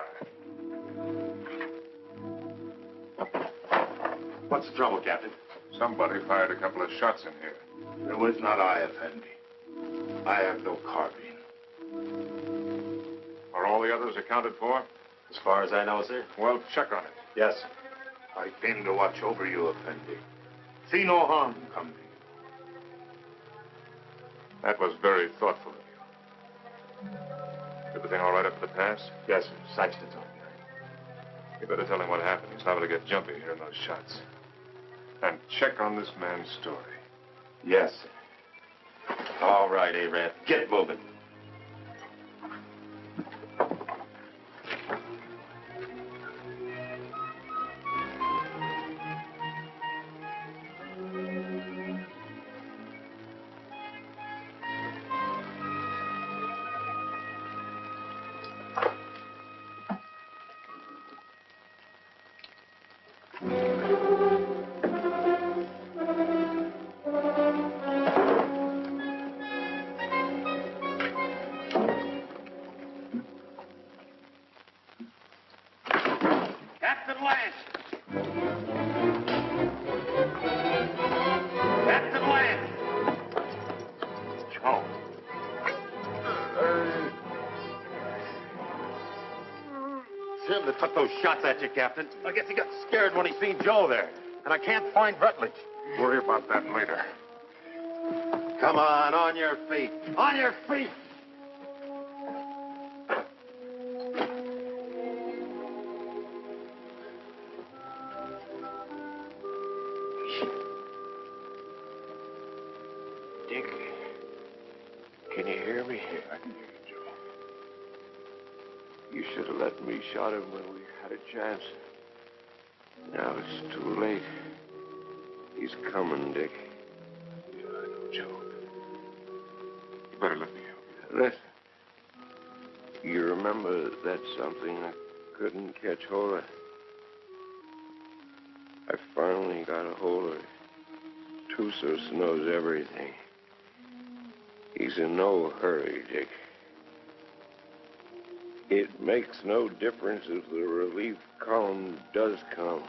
are. What's the trouble, Captain? Somebody fired a couple of shots in here. It was not I, Effendi. I have no carbine. Are all the others accounted for? As far as I know, sir. Well, check on it. Yes. I came to watch over you, Effendi. See no harm come to you. That was very thoughtful of you. Everything all right up to the pass? Yes, sir. Sexton's on there. You better tell him what happened. He's liable to get jumpy hearing those shots. And check on this man's story. Yes, sir. All right, Arab. Get moving. Captain Lance! Captain Lance! Joe. Him that took those shots at you, Captain. I guess he got scared when he seen Joe there. And I can't find Rutledge. Worry about that later. Come on your feet. On your feet! Dick, can you hear me? I can hear you, Joe. You should have let me shot him when we had a chance. Now it's too late. He's coming, Dick. Yeah, I know, Joe. You better let me help you. Listen. You remember that something I couldn't catch hold of? I finally got a hold of it. Tussos knows everything. He's in no hurry, Dick. It makes no difference if the relief column does come.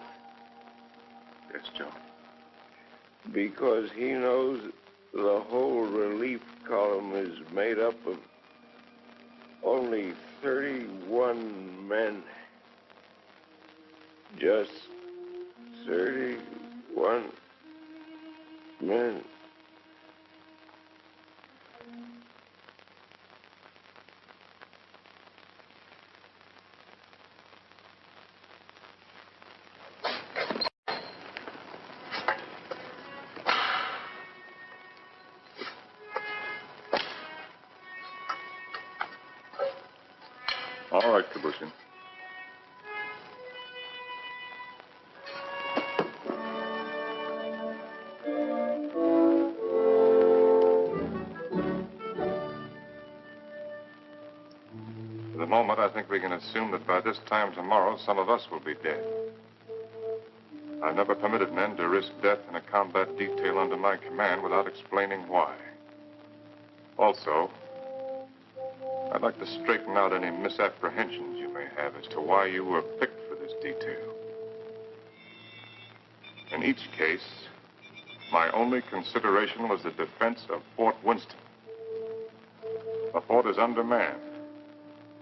Yes, Joe. Because he knows the whole relief column is made up of only 31 men. Just 31 men. All right, Kabushin. For the moment, I think we can assume that by this time tomorrow, some of us will be dead. I've never permitted men to risk death in a combat detail under my command without explaining why. Also, I'd like to straighten out any misapprehensions you may have as to why you were picked for this detail. In each case, my only consideration was the defense of Fort Winston. The fort is undermanned,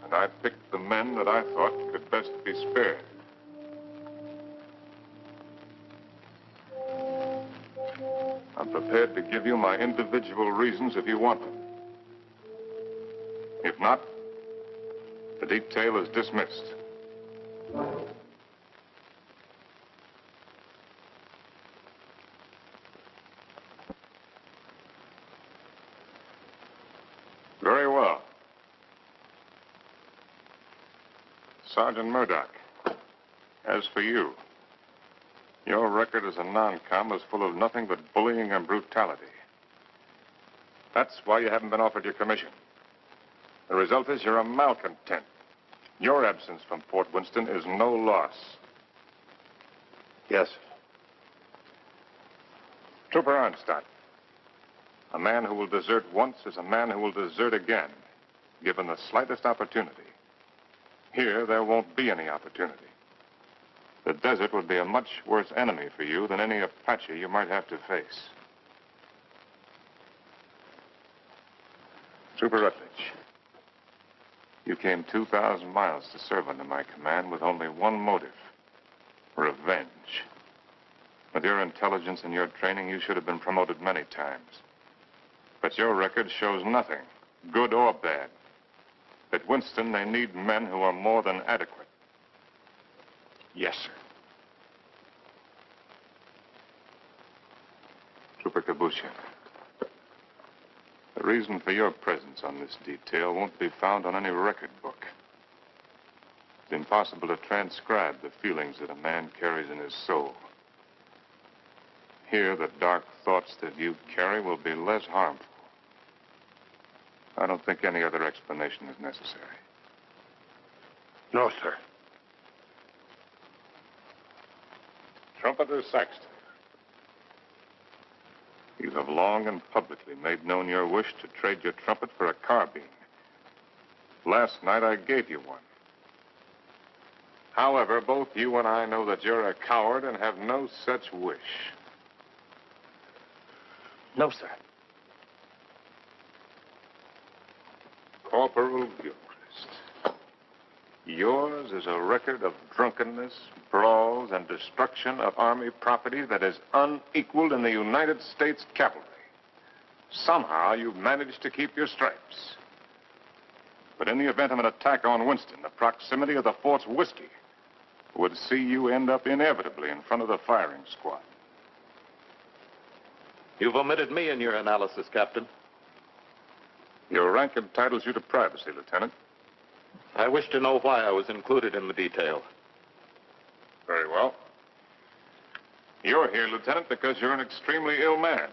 and I picked the men that I thought could best be spared. I'm prepared to give you my individual reasons if you want them. If not, the detail is dismissed. Very well. Sergeant Murdoch, as for you, your record as a non-com is full of nothing but bullying and brutality. That's why you haven't been offered your commission. The result is you're a malcontent. Your absence from Fort Winston is no loss. Yes. Trooper Arnstadt. A man who will desert once is a man who will desert again, given the slightest opportunity. Here, there won't be any opportunity. The desert would be a much worse enemy for you than any Apache you might have to face. Trooper Rutledge, you came 2,000 miles to serve under my command with only one motive: revenge. With your intelligence and your training, you should have been promoted many times. But your record shows nothing, good or bad. At Winston, they need men who are more than adequate. Yes, sir. Trooper Kabushin, the reason for your presence on this detail won't be found on any record book. It's impossible to transcribe the feelings that a man carries in his soul. Here, the dark thoughts that you carry will be less harmful. I don't think any other explanation is necessary. No, sir. Trumpeter Saxton, you have long and publicly made known your wish to trade your trumpet for a carbine. Last night, I gave you one. However, both you and I know that you're a coward and have no such wish. No, sir. Corporal Gilchrist, yours is a record of drunkenness, brawls, and destruction of Army property that is unequaled in the United States cavalry. Somehow, you've managed to keep your stripes. But in the event of an attack on Winston, the proximity of the fort's whiskey would see you end up inevitably in front of the firing squad. You've omitted me in your analysis, Captain. Your rank entitles you to privacy, Lieutenant. I wish to know why I was included in the detail. Very well. You're here, Lieutenant, because you're an extremely ill man.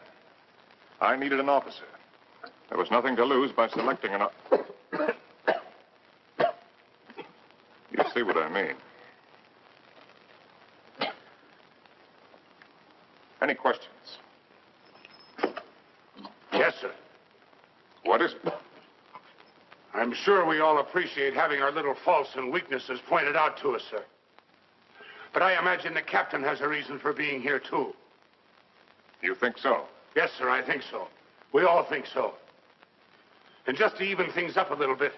I needed an officer. There was nothing to lose by selecting an... You see what I mean. Any questions? Yes, sir. What is it? I'm sure we all appreciate having our little faults and weaknesses pointed out to us, sir. But I imagine the captain has a reason for being here, too. You think so? Yes, sir, I think so. We all think so. And just to even things up a little bit,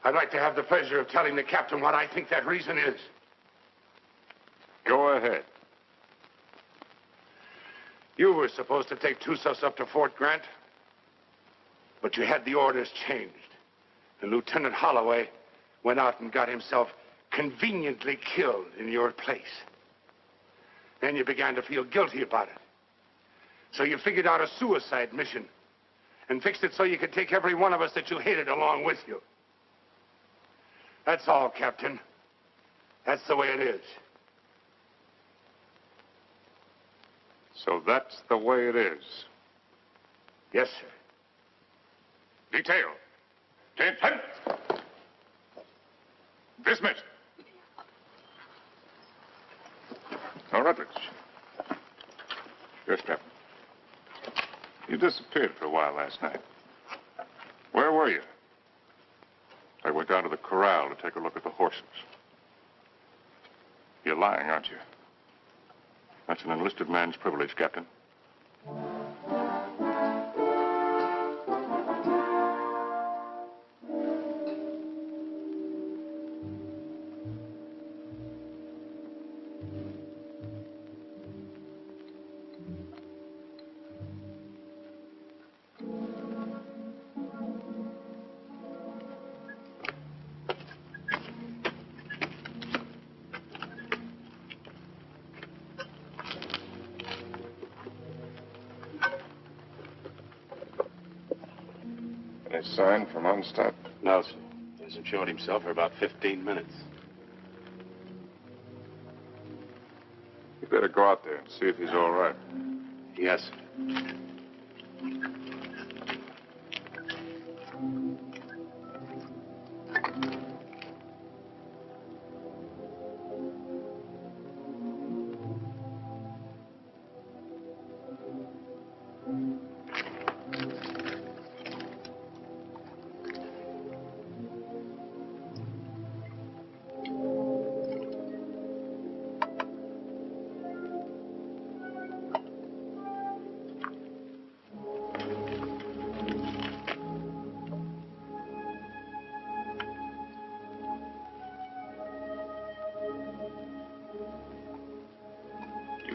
I'd like to have the pleasure of telling the captain what I think that reason is. Go ahead. You were supposed to take Tussos up to Fort Grant, but you had the orders changed. And Lieutenant Holloway went out and got himself conveniently killed in your place. Then you began to feel guilty about it. So you figured out a suicide mission and fixed it so you could take every one of us that you hated along with you. That's all, Captain. That's the way it is. So that's the way it is. Yes, sir. Detail. Attention. Dismissed. Now, Rutledge. Yes, Captain. You disappeared for a while last night. Where were you? I went down to the corral to take a look at the horses. You're lying, aren't you? That's an enlisted man's privilege, Captain. Any sign from Onstadt? No, sir. He hasn't showed himself for about 15 minutes. You better go out there and see if he's all right. Yes, sir.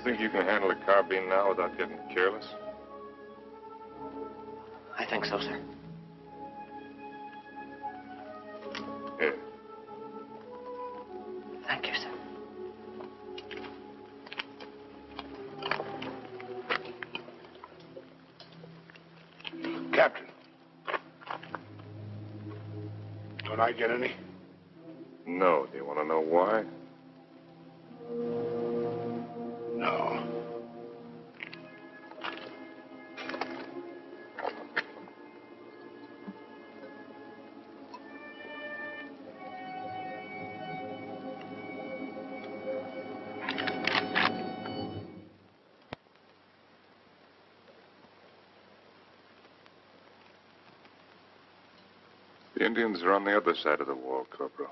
think you can handle a carbine now without getting careless? I think so, sir. Here. Thank you, sir. Captain. Don't I get any? No. Do you want to know why? No. The Indians are on the other side of the wall, Corporal.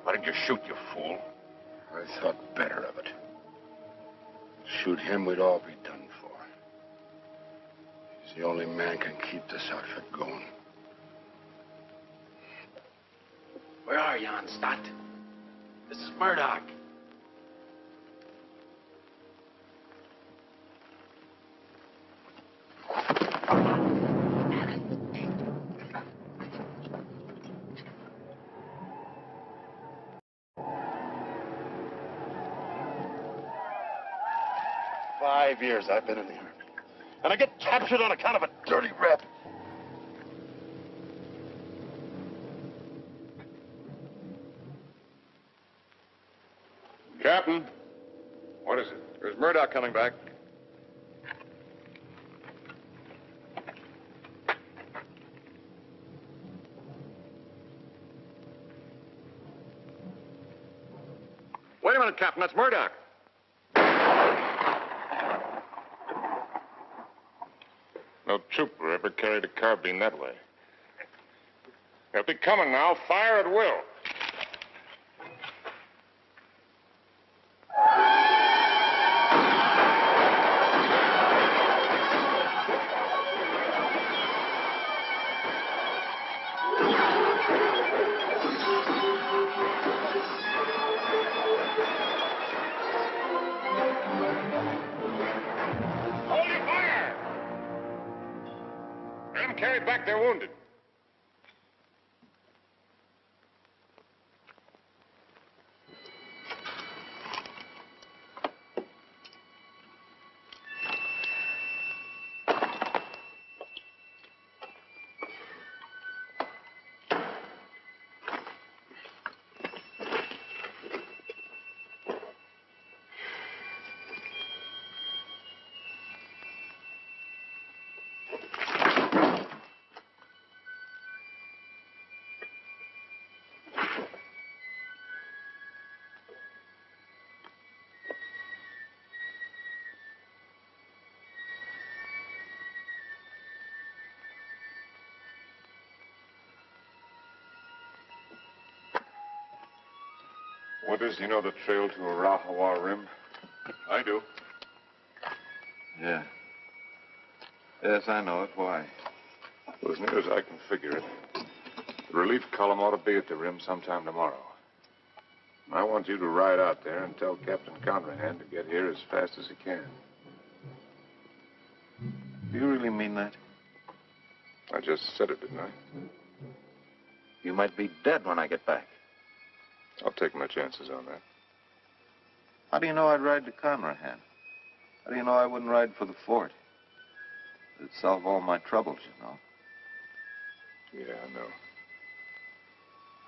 Why didn't you shoot, you fool? I thought better of it. Shoot him, we'd all be done for. He's the only man can keep this outfit going. Where are you, Stott? This is Murdoch. "5 years I've been in the Army. And I get captured on account of a dirty rep. Captain, what is it? There's Murdoch coming back. Wait a minute, Captain. That's Murdoch. No trooper ever carried a carbine that way. They'll be coming now. Fire at will. Hold your fire! Let them carry back their wounded. Winters, you know the trail to Arahawa Rim? I do. Yeah. Yes, I know it. Why? Well, as near as I can figure it, the relief column ought to be at the rim sometime tomorrow. I want you to ride out there and tell Captain Conrahan to get here as fast as he can. Do you really mean that? I just said it, didn't I? You might be dead when I get back. I'll take my chances on that. How do you know I'd ride to Conrahan? How do you know I wouldn't ride for the fort? It'd solve all my troubles, you know. Yeah, I know.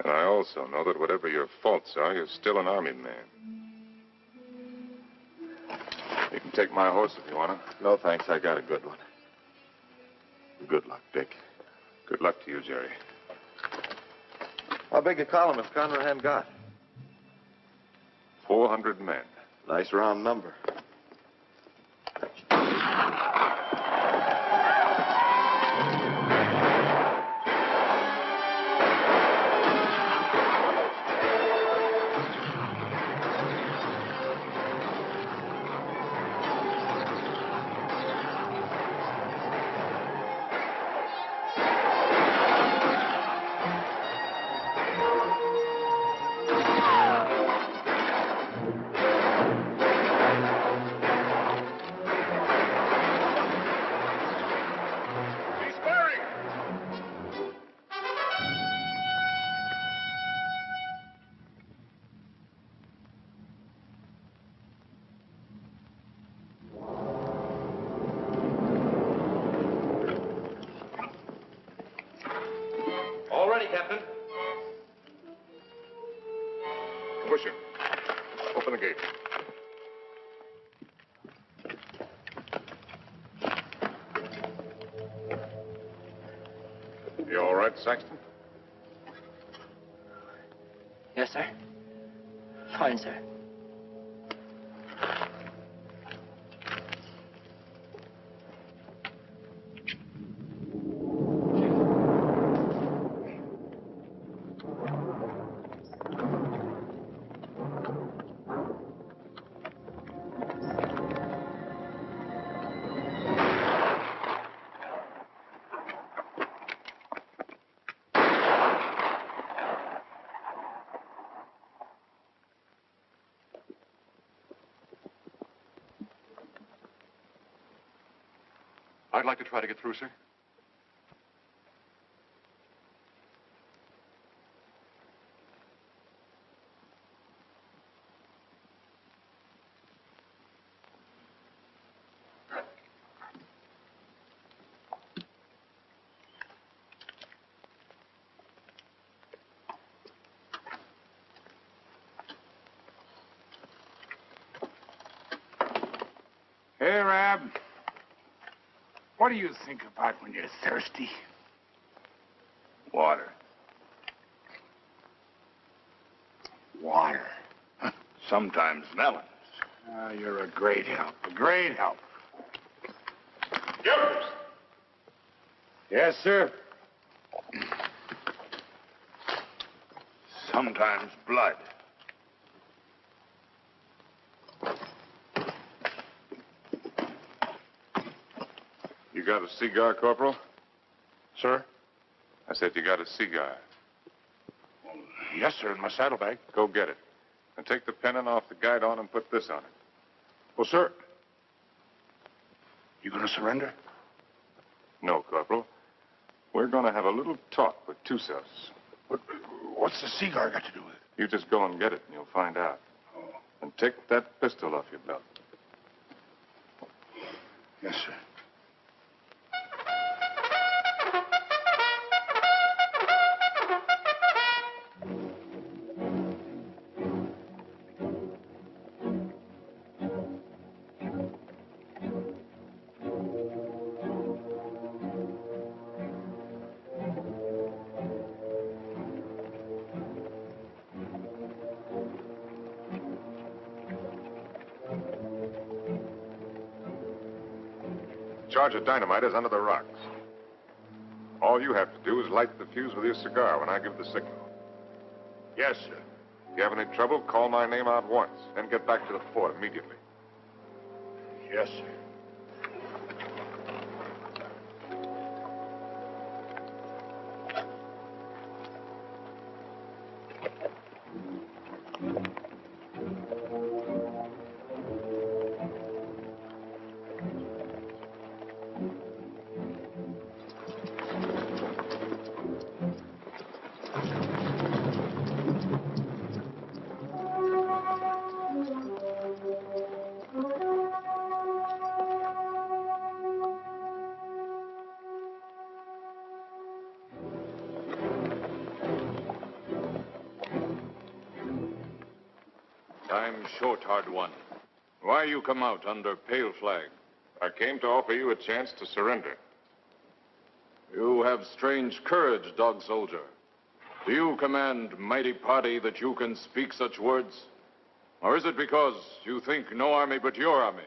And I also know that whatever your faults are, you're still an Army man. You can take my horse if you want to. No, thanks. I got a good one. Good luck, Dick. Good luck to you, Jerry. How big a column has Conrahan got? 400 men. Nice round number. Open the gate. You all right, Saxton? Yes, sir. Fine, sir. I'd like to try to get through, sir. Hey, Rab. What do you think about when you're thirsty? Water. Water. Sometimes melons. You're a great help. A great help. Gilbert! Yes, sir. Sometimes blood. You got a cigar, Corporal? Sir? I said you got a cigar. Yes, sir, in my saddlebag. Go get it. And take the pennant off the guidon and put this on it. Well, sir, you gonna surrender? No, Corporal. We're going to have a little talk with Tussos. What's the cigar got to do with it? You just go and get it and you'll find out. Oh. And take that pistol off your belt. Yes, sir. Charge of dynamite is under the rocks. All you have to do is light the fuse with your cigar when I give the signal. Yes, sir. If you have any trouble, call my name out once, then get back to the fort immediately. Yes, sir. Time's short, hard one. Why you come out under pale flag? I came to offer you a chance to surrender. You have strange courage, dog soldier. Do you command mighty party that you can speak such words? Or is it because you think no army but your army?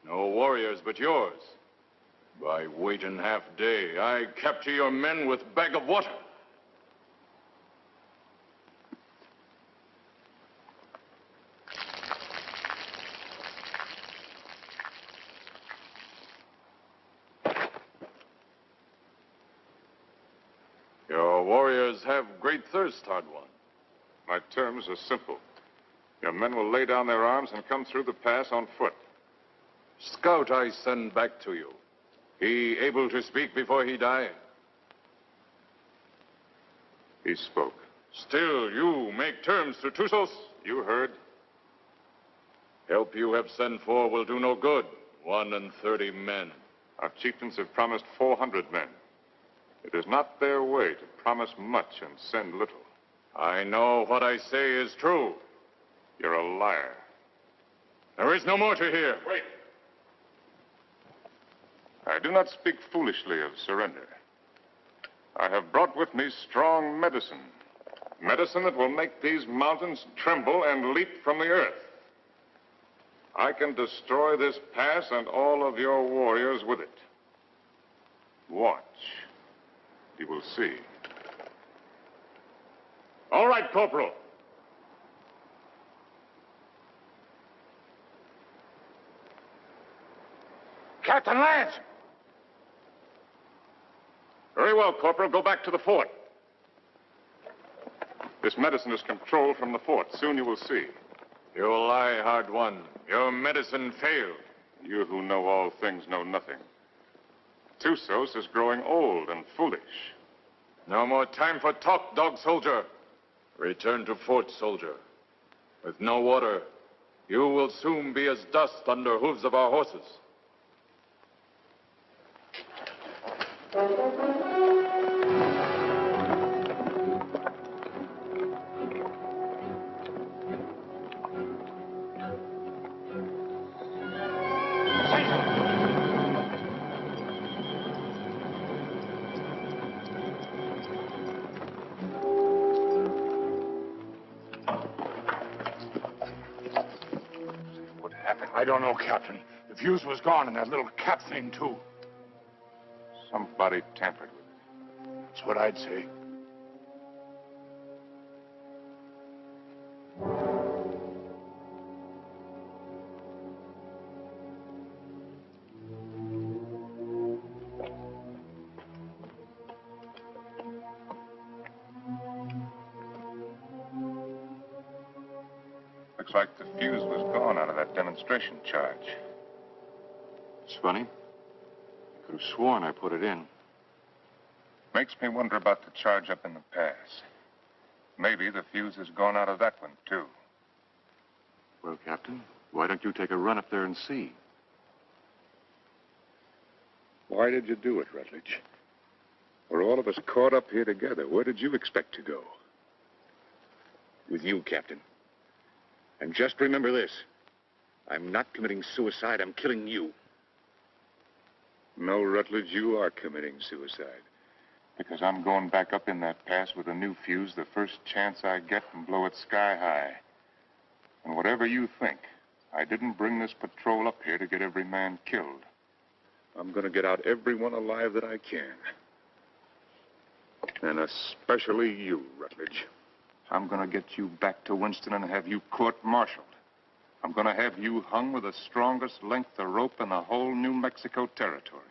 No warriors but yours? By waiting half day, I capture your men with bag of water. Your warriors have great thirst, hard one. My terms are simple. Your men will lay down their arms and come through the pass on foot. Scout I send back to you. He able to speak before he die? He spoke. Still, you make terms to Tussos? You heard. Help you have sent for will do no good. 31 men. Our chieftains have promised 400 men. It is not their way to promise much and send little. I know what I say is true. You're a liar. There is no more to hear. Wait. I do not speak foolishly of surrender. I have brought with me strong medicine. Medicine that will make these mountains tremble and leap from the earth. I can destroy this pass and all of your warriors with it. Watch. You will see. All right, Corporal. Captain Lance! Very well, Corporal. Go back to the fort. This medicine is controlled from the fort. Soon you will see. You lie, hard one. Your medicine failed. You who know all things know nothing. Thusos is growing old and foolish. No more time for talk, dog soldier. Return to fort, soldier. With no water, you will soon be as dust under hooves of our horses. I don't know, Captain. The fuse was gone and that little cap thing, too. Somebody tampered with it. That's what I'd say. Looks like the fuse was gone out of that demonstration charge. It's funny. I could have sworn I put it in. Makes me wonder about the charge up in the pass. Maybe the fuse has gone out of that one, too. Well, Captain, why don't you take a run up there and see? Why did you do it, Rutledge? We're all of us caught up here together. Where did you expect to go? With you, Captain. And just remember this. I'm not committing suicide. I'm killing you. No, Rutledge, you are committing suicide. Because I'm going back up in that pass with a new fuse the first chance I get and blow it sky high. And whatever you think, I didn't bring this patrol up here to get every man killed. I'm going to get out everyone alive that I can. And especially you, Rutledge. I'm going to get you back to Winston and have you court-martialed. I'm going to have you hung with the strongest length of rope in the whole New Mexico territory.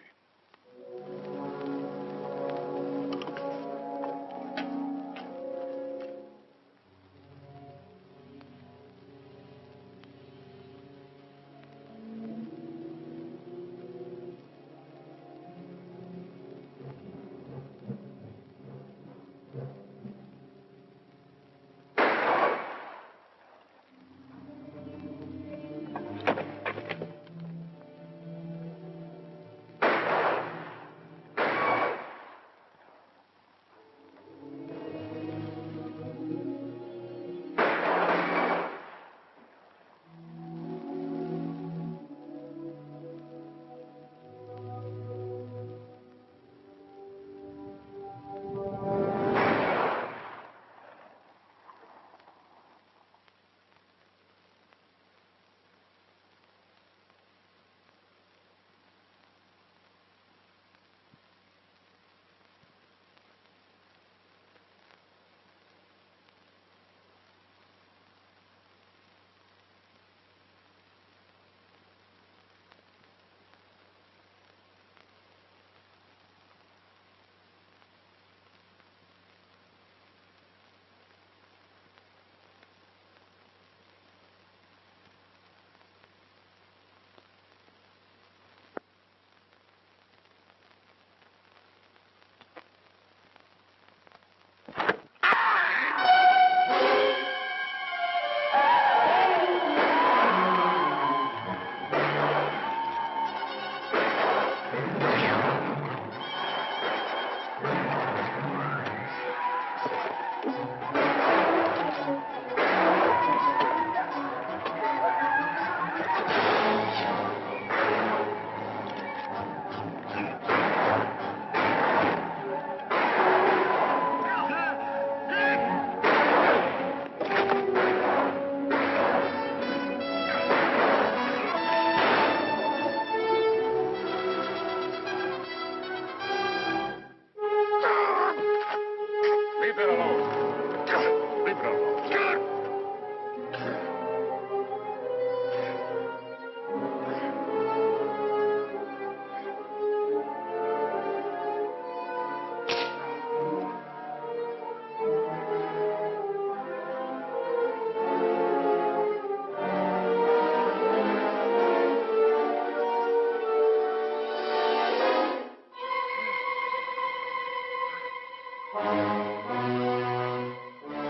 Give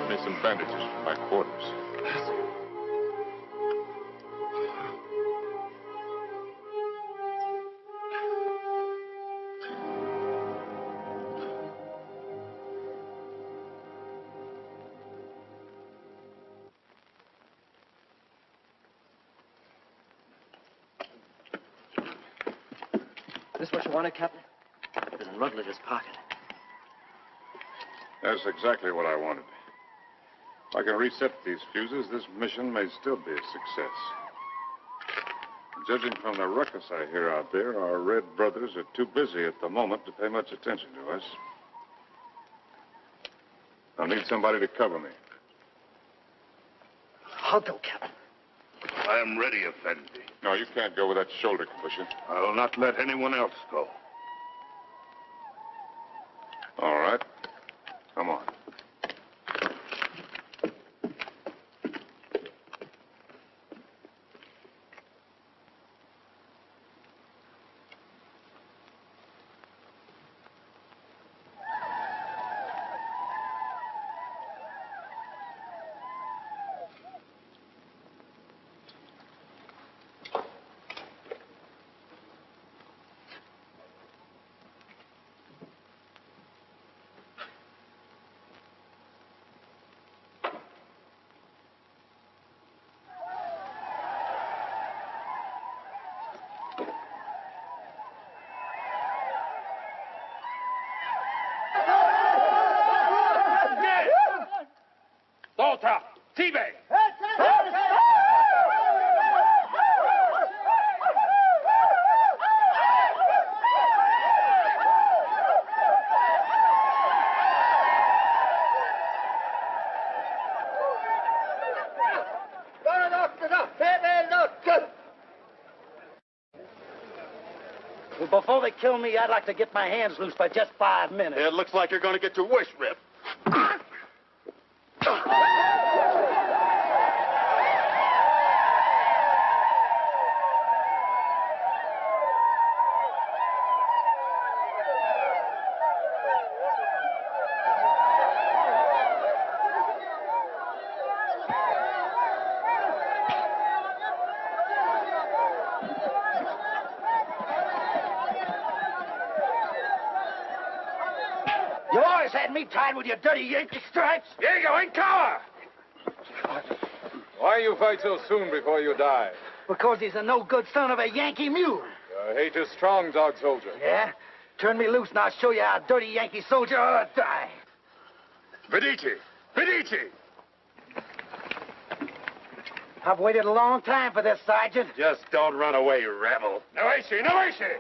me some bandages for my quarters. This what you wanted, Captain? There's in Rutledge's pocket. That's exactly what I wanted. If I can reset these fuses, this mission may still be a success. Judging from the ruckus I hear out there, our Red brothers are too busy at the moment to pay much attention to us. I'll need somebody to cover me. I'll go, Captain. I am ready, Effendi. No, you can't go with that shoulder concussion. I will not let anyone else go. All right. Come on. Volta! Tibe! Before they kill me, I'd like to get my hands loose for just 5 minutes. It looks like you're going to get your wish ripped. You always had me tied with your dirty Yankee stripes. Diego, in cover! Why you fight so soon before you die? Because he's a no-good son of a Yankee mule. Your hate is strong, dog soldier. Yeah? Turn me loose and I'll show you how a dirty Yankee soldier ought to die. Medici! Medici! I've waited a long time for this, Sergeant. Just don't run away, you rebel. Noesi, Noesi!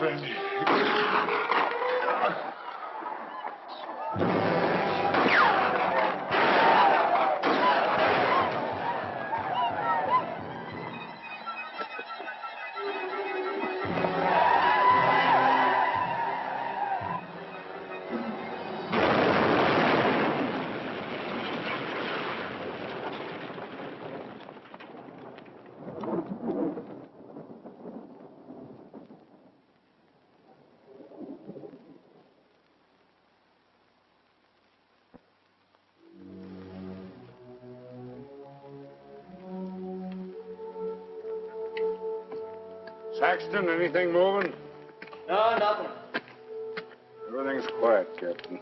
friend. Saxton, anything moving? No, nothing. Everything's quiet, Captain.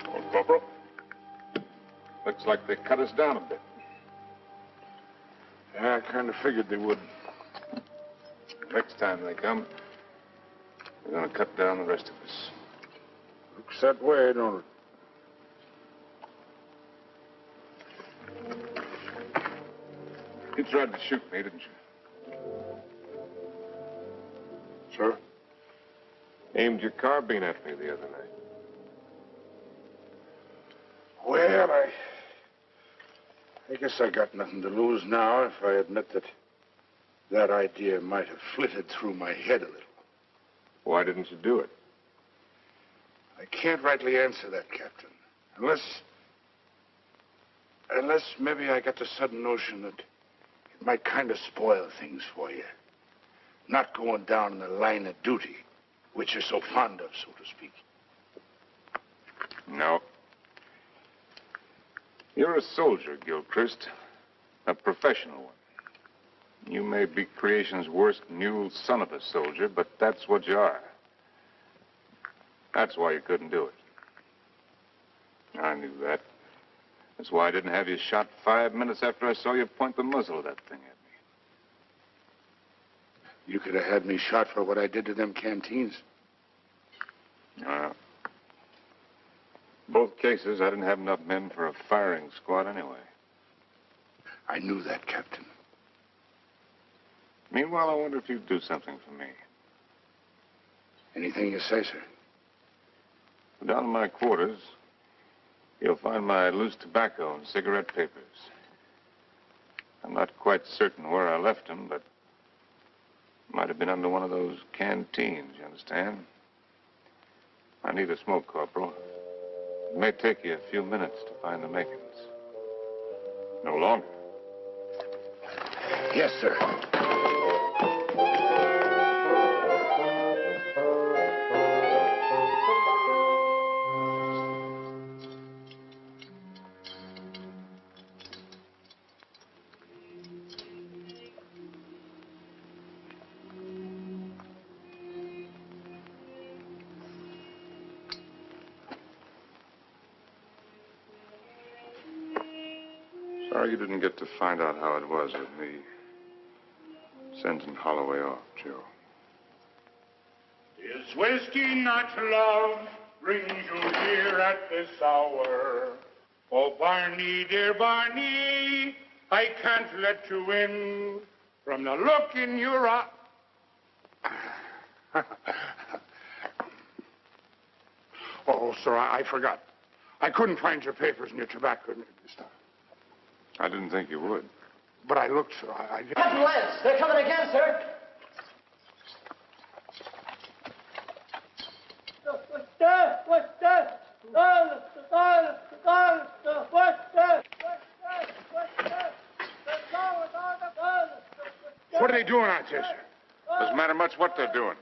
Oh, Corporal. Looks like they cut us down a bit. Yeah, I kind of figured they would. Next time they come, they're going to cut down the rest of us. Looks that way, don't it? You tried to shoot me, didn't you? Sir? Aimed your carbine at me the other night. Well, I guess I got nothing to lose now if I admit that idea might have flitted through my head a little. Why didn't you do it? I can't rightly answer that, Captain. Unless maybe I got the sudden notion that it might kind of spoil things for you. Not going down in the line of duty, which you're so fond of, so to speak. No. You're a soldier, Gilchrist. A professional one. You may be creation's worst mule son of a soldier, but that's what you are. That's why you couldn't do it. I knew that. That's why I didn't have you shot 5 minutes after I saw you point the muzzle of that thing at me. You could have had me shot for what I did to them canteens. Both cases, I didn't have enough men for a firing squad anyway. I knew that, Captain. Meanwhile, I wonder if you'd do something for me. Anything you say, sir. Down in my quarters, you'll find my loose tobacco and cigarette papers. I'm not quite certain where I left them, but it might have been under one of those canteens, you understand? I need a smoke, Corporal. It may take you a few minutes to find the makings. No longer. Yes, sir. Sorry you didn't get to find out how it was with me sending Holloway off, Joe. Is whiskey not love brings you here at this hour? Oh, Barney, dear Barney, I can't let you in from the look in your eye. Oh, sir, I forgot. I couldn't find your papers and your tobacco this time. I didn't think you would. But I looked, sir. Captain Lance, they're coming again, sir. What are they doing out there, sir? Doesn't matter much what they're doing.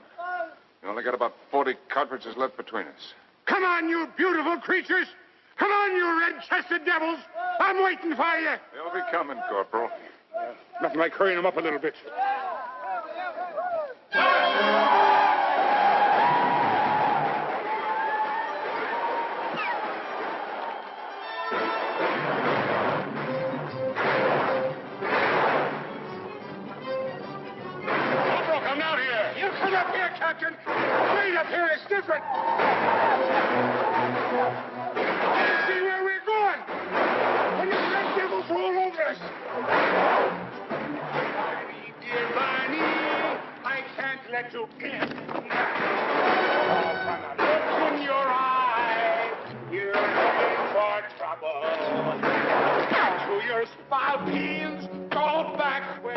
We only got about 40 cartridges left between us. Come on, you beautiful creatures! Come on, you red-chested devils! I'm waiting for you! They'll be coming, Corporal. Nothing like hurrying them up a little bit. Corporal, come out here! You come up here, Captain! Captain. Wait up here, it's different. See where we're going. When these red devils roll over us. Barney, dear Barney, I can't let you in. From the look in your eye, you're looking for trouble. To your spalpeens, go back where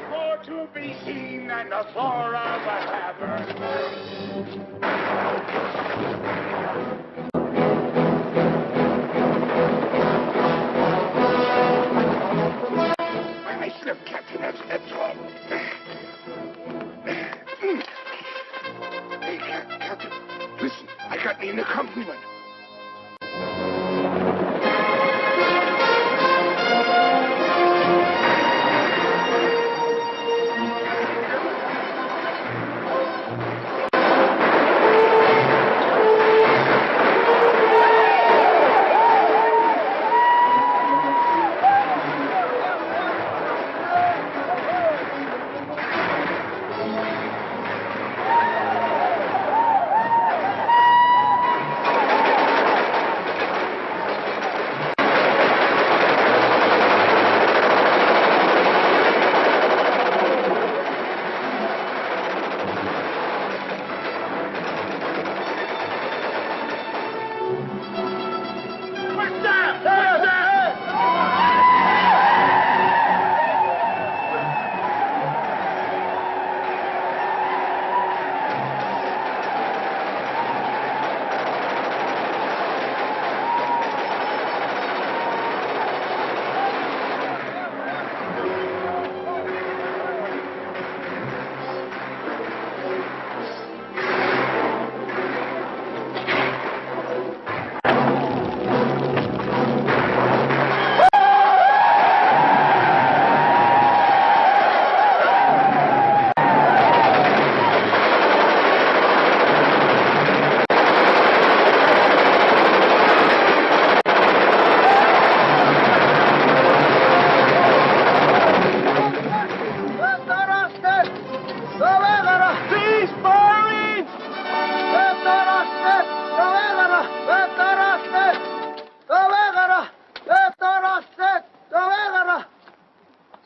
more to be seen than the floor of a tavern. I slipped, Captain. That's all. Hey, Captain, listen. I got me an accompaniment.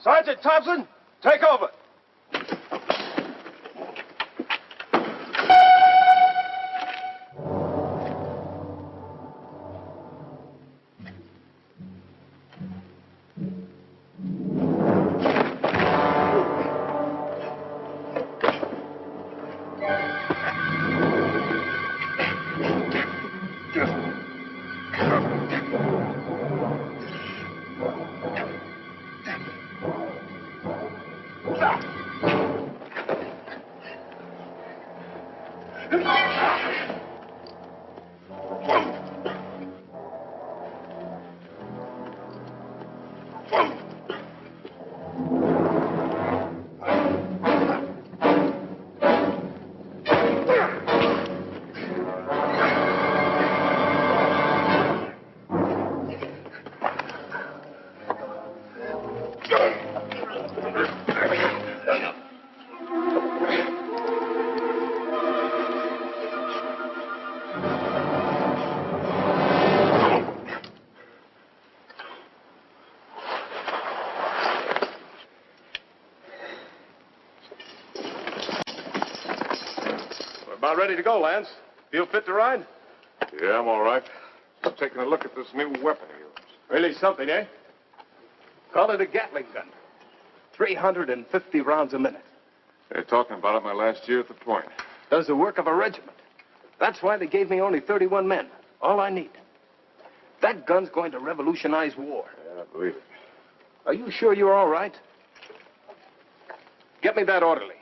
Sergeant Thompson, take over. About ready to go, Lance. Feel fit to ride? Yeah, I'm all right. I'm taking a look at this new weapon of yours. Really something, eh? Call it a Gatling gun. 350 rounds a minute. They're talking about it my last year at the point. Does the work of a regiment. That's why they gave me only 31 men. All I need. That gun's going to revolutionize war. Yeah, I believe it. Are you sure you're all right? Get me that orderly.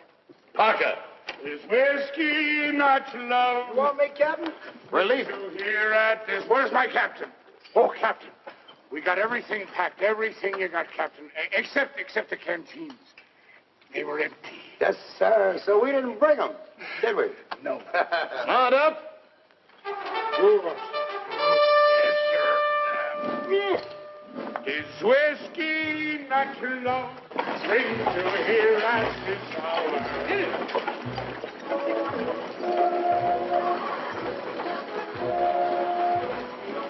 Parker. Is whiskey not love? You want me, Captain? Relief. Here at this. Where's my captain? Oh, Captain. We got everything packed. Everything you got, Captain. Except the canteens. They were empty. Yes, sir. So we didn't bring them, did we? No. Not up. Move us. Yes, sir. 'Tis whiskey, not love, brings you here at this hour.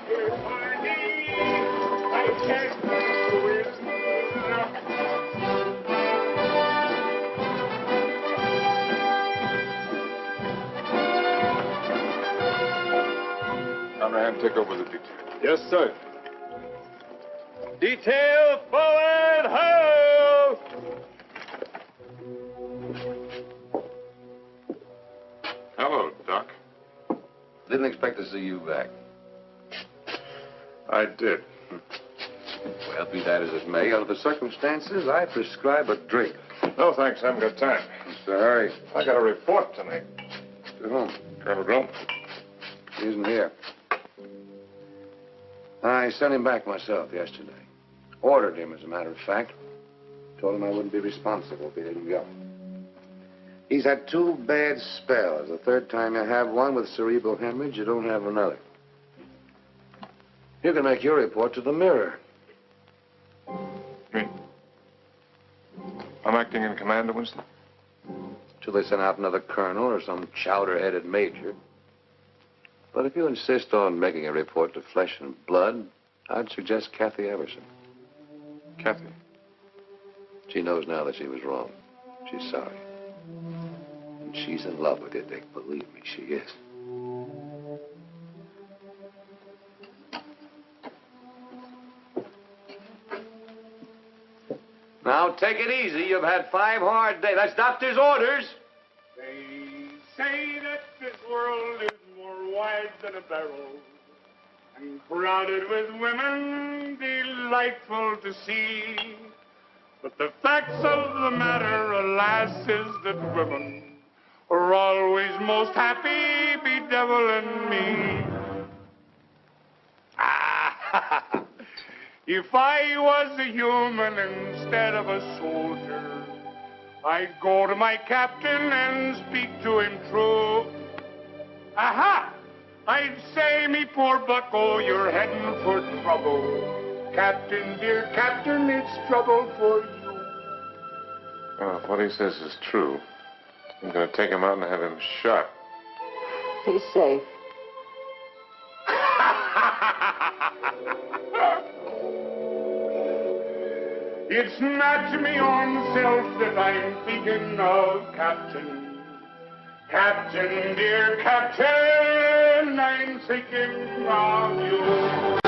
Dear Barney, I can't do it. Conrad, take over the detail. Yes, sir. Detail forward, ho! Hello, Doc. Didn't expect to see you back. I did. Well, be that as it may, under the circumstances, I prescribe a drink. No, thanks. I haven't got time. What's the hurry? I got a report tonight. To whom? Colonel Glump. He isn't here. I sent him back myself yesterday. Ordered him, as a matter of fact. Told him I wouldn't be responsible if he didn't go. He's had 2 bad spells. The third time you have one with cerebral hemorrhage, you don't have another. You can make your report to the Mirror. Me? I'm acting in command of Winston? Till they send out another colonel or some chowder-headed major. But if you insist on making a report to Flesh and Blood, I'd suggest Kathy Everson. Kathy? She knows now that she was wrong. She's sorry. And she's in love with you, Dick. Believe me, she is. Now, take it easy. You've had 5 hard days. That's doctor's orders. They say that this world is more wide than a barrel, and crowded with women delightful to see. But the facts of the matter, alas, is that women are always most happy bedeviling me. If I was a human instead of a soldier, I'd go to my captain and speak to him true. Aha! I'd say, me poor bucko, you're heading for trouble. Captain, dear captain, it's trouble for you. Well, if what he says is true, I'm going to take him out and have him shot. He's safe. It's not me own self that I'm thinking of, Captain. Captain, dear Captain, I'm thinking of you.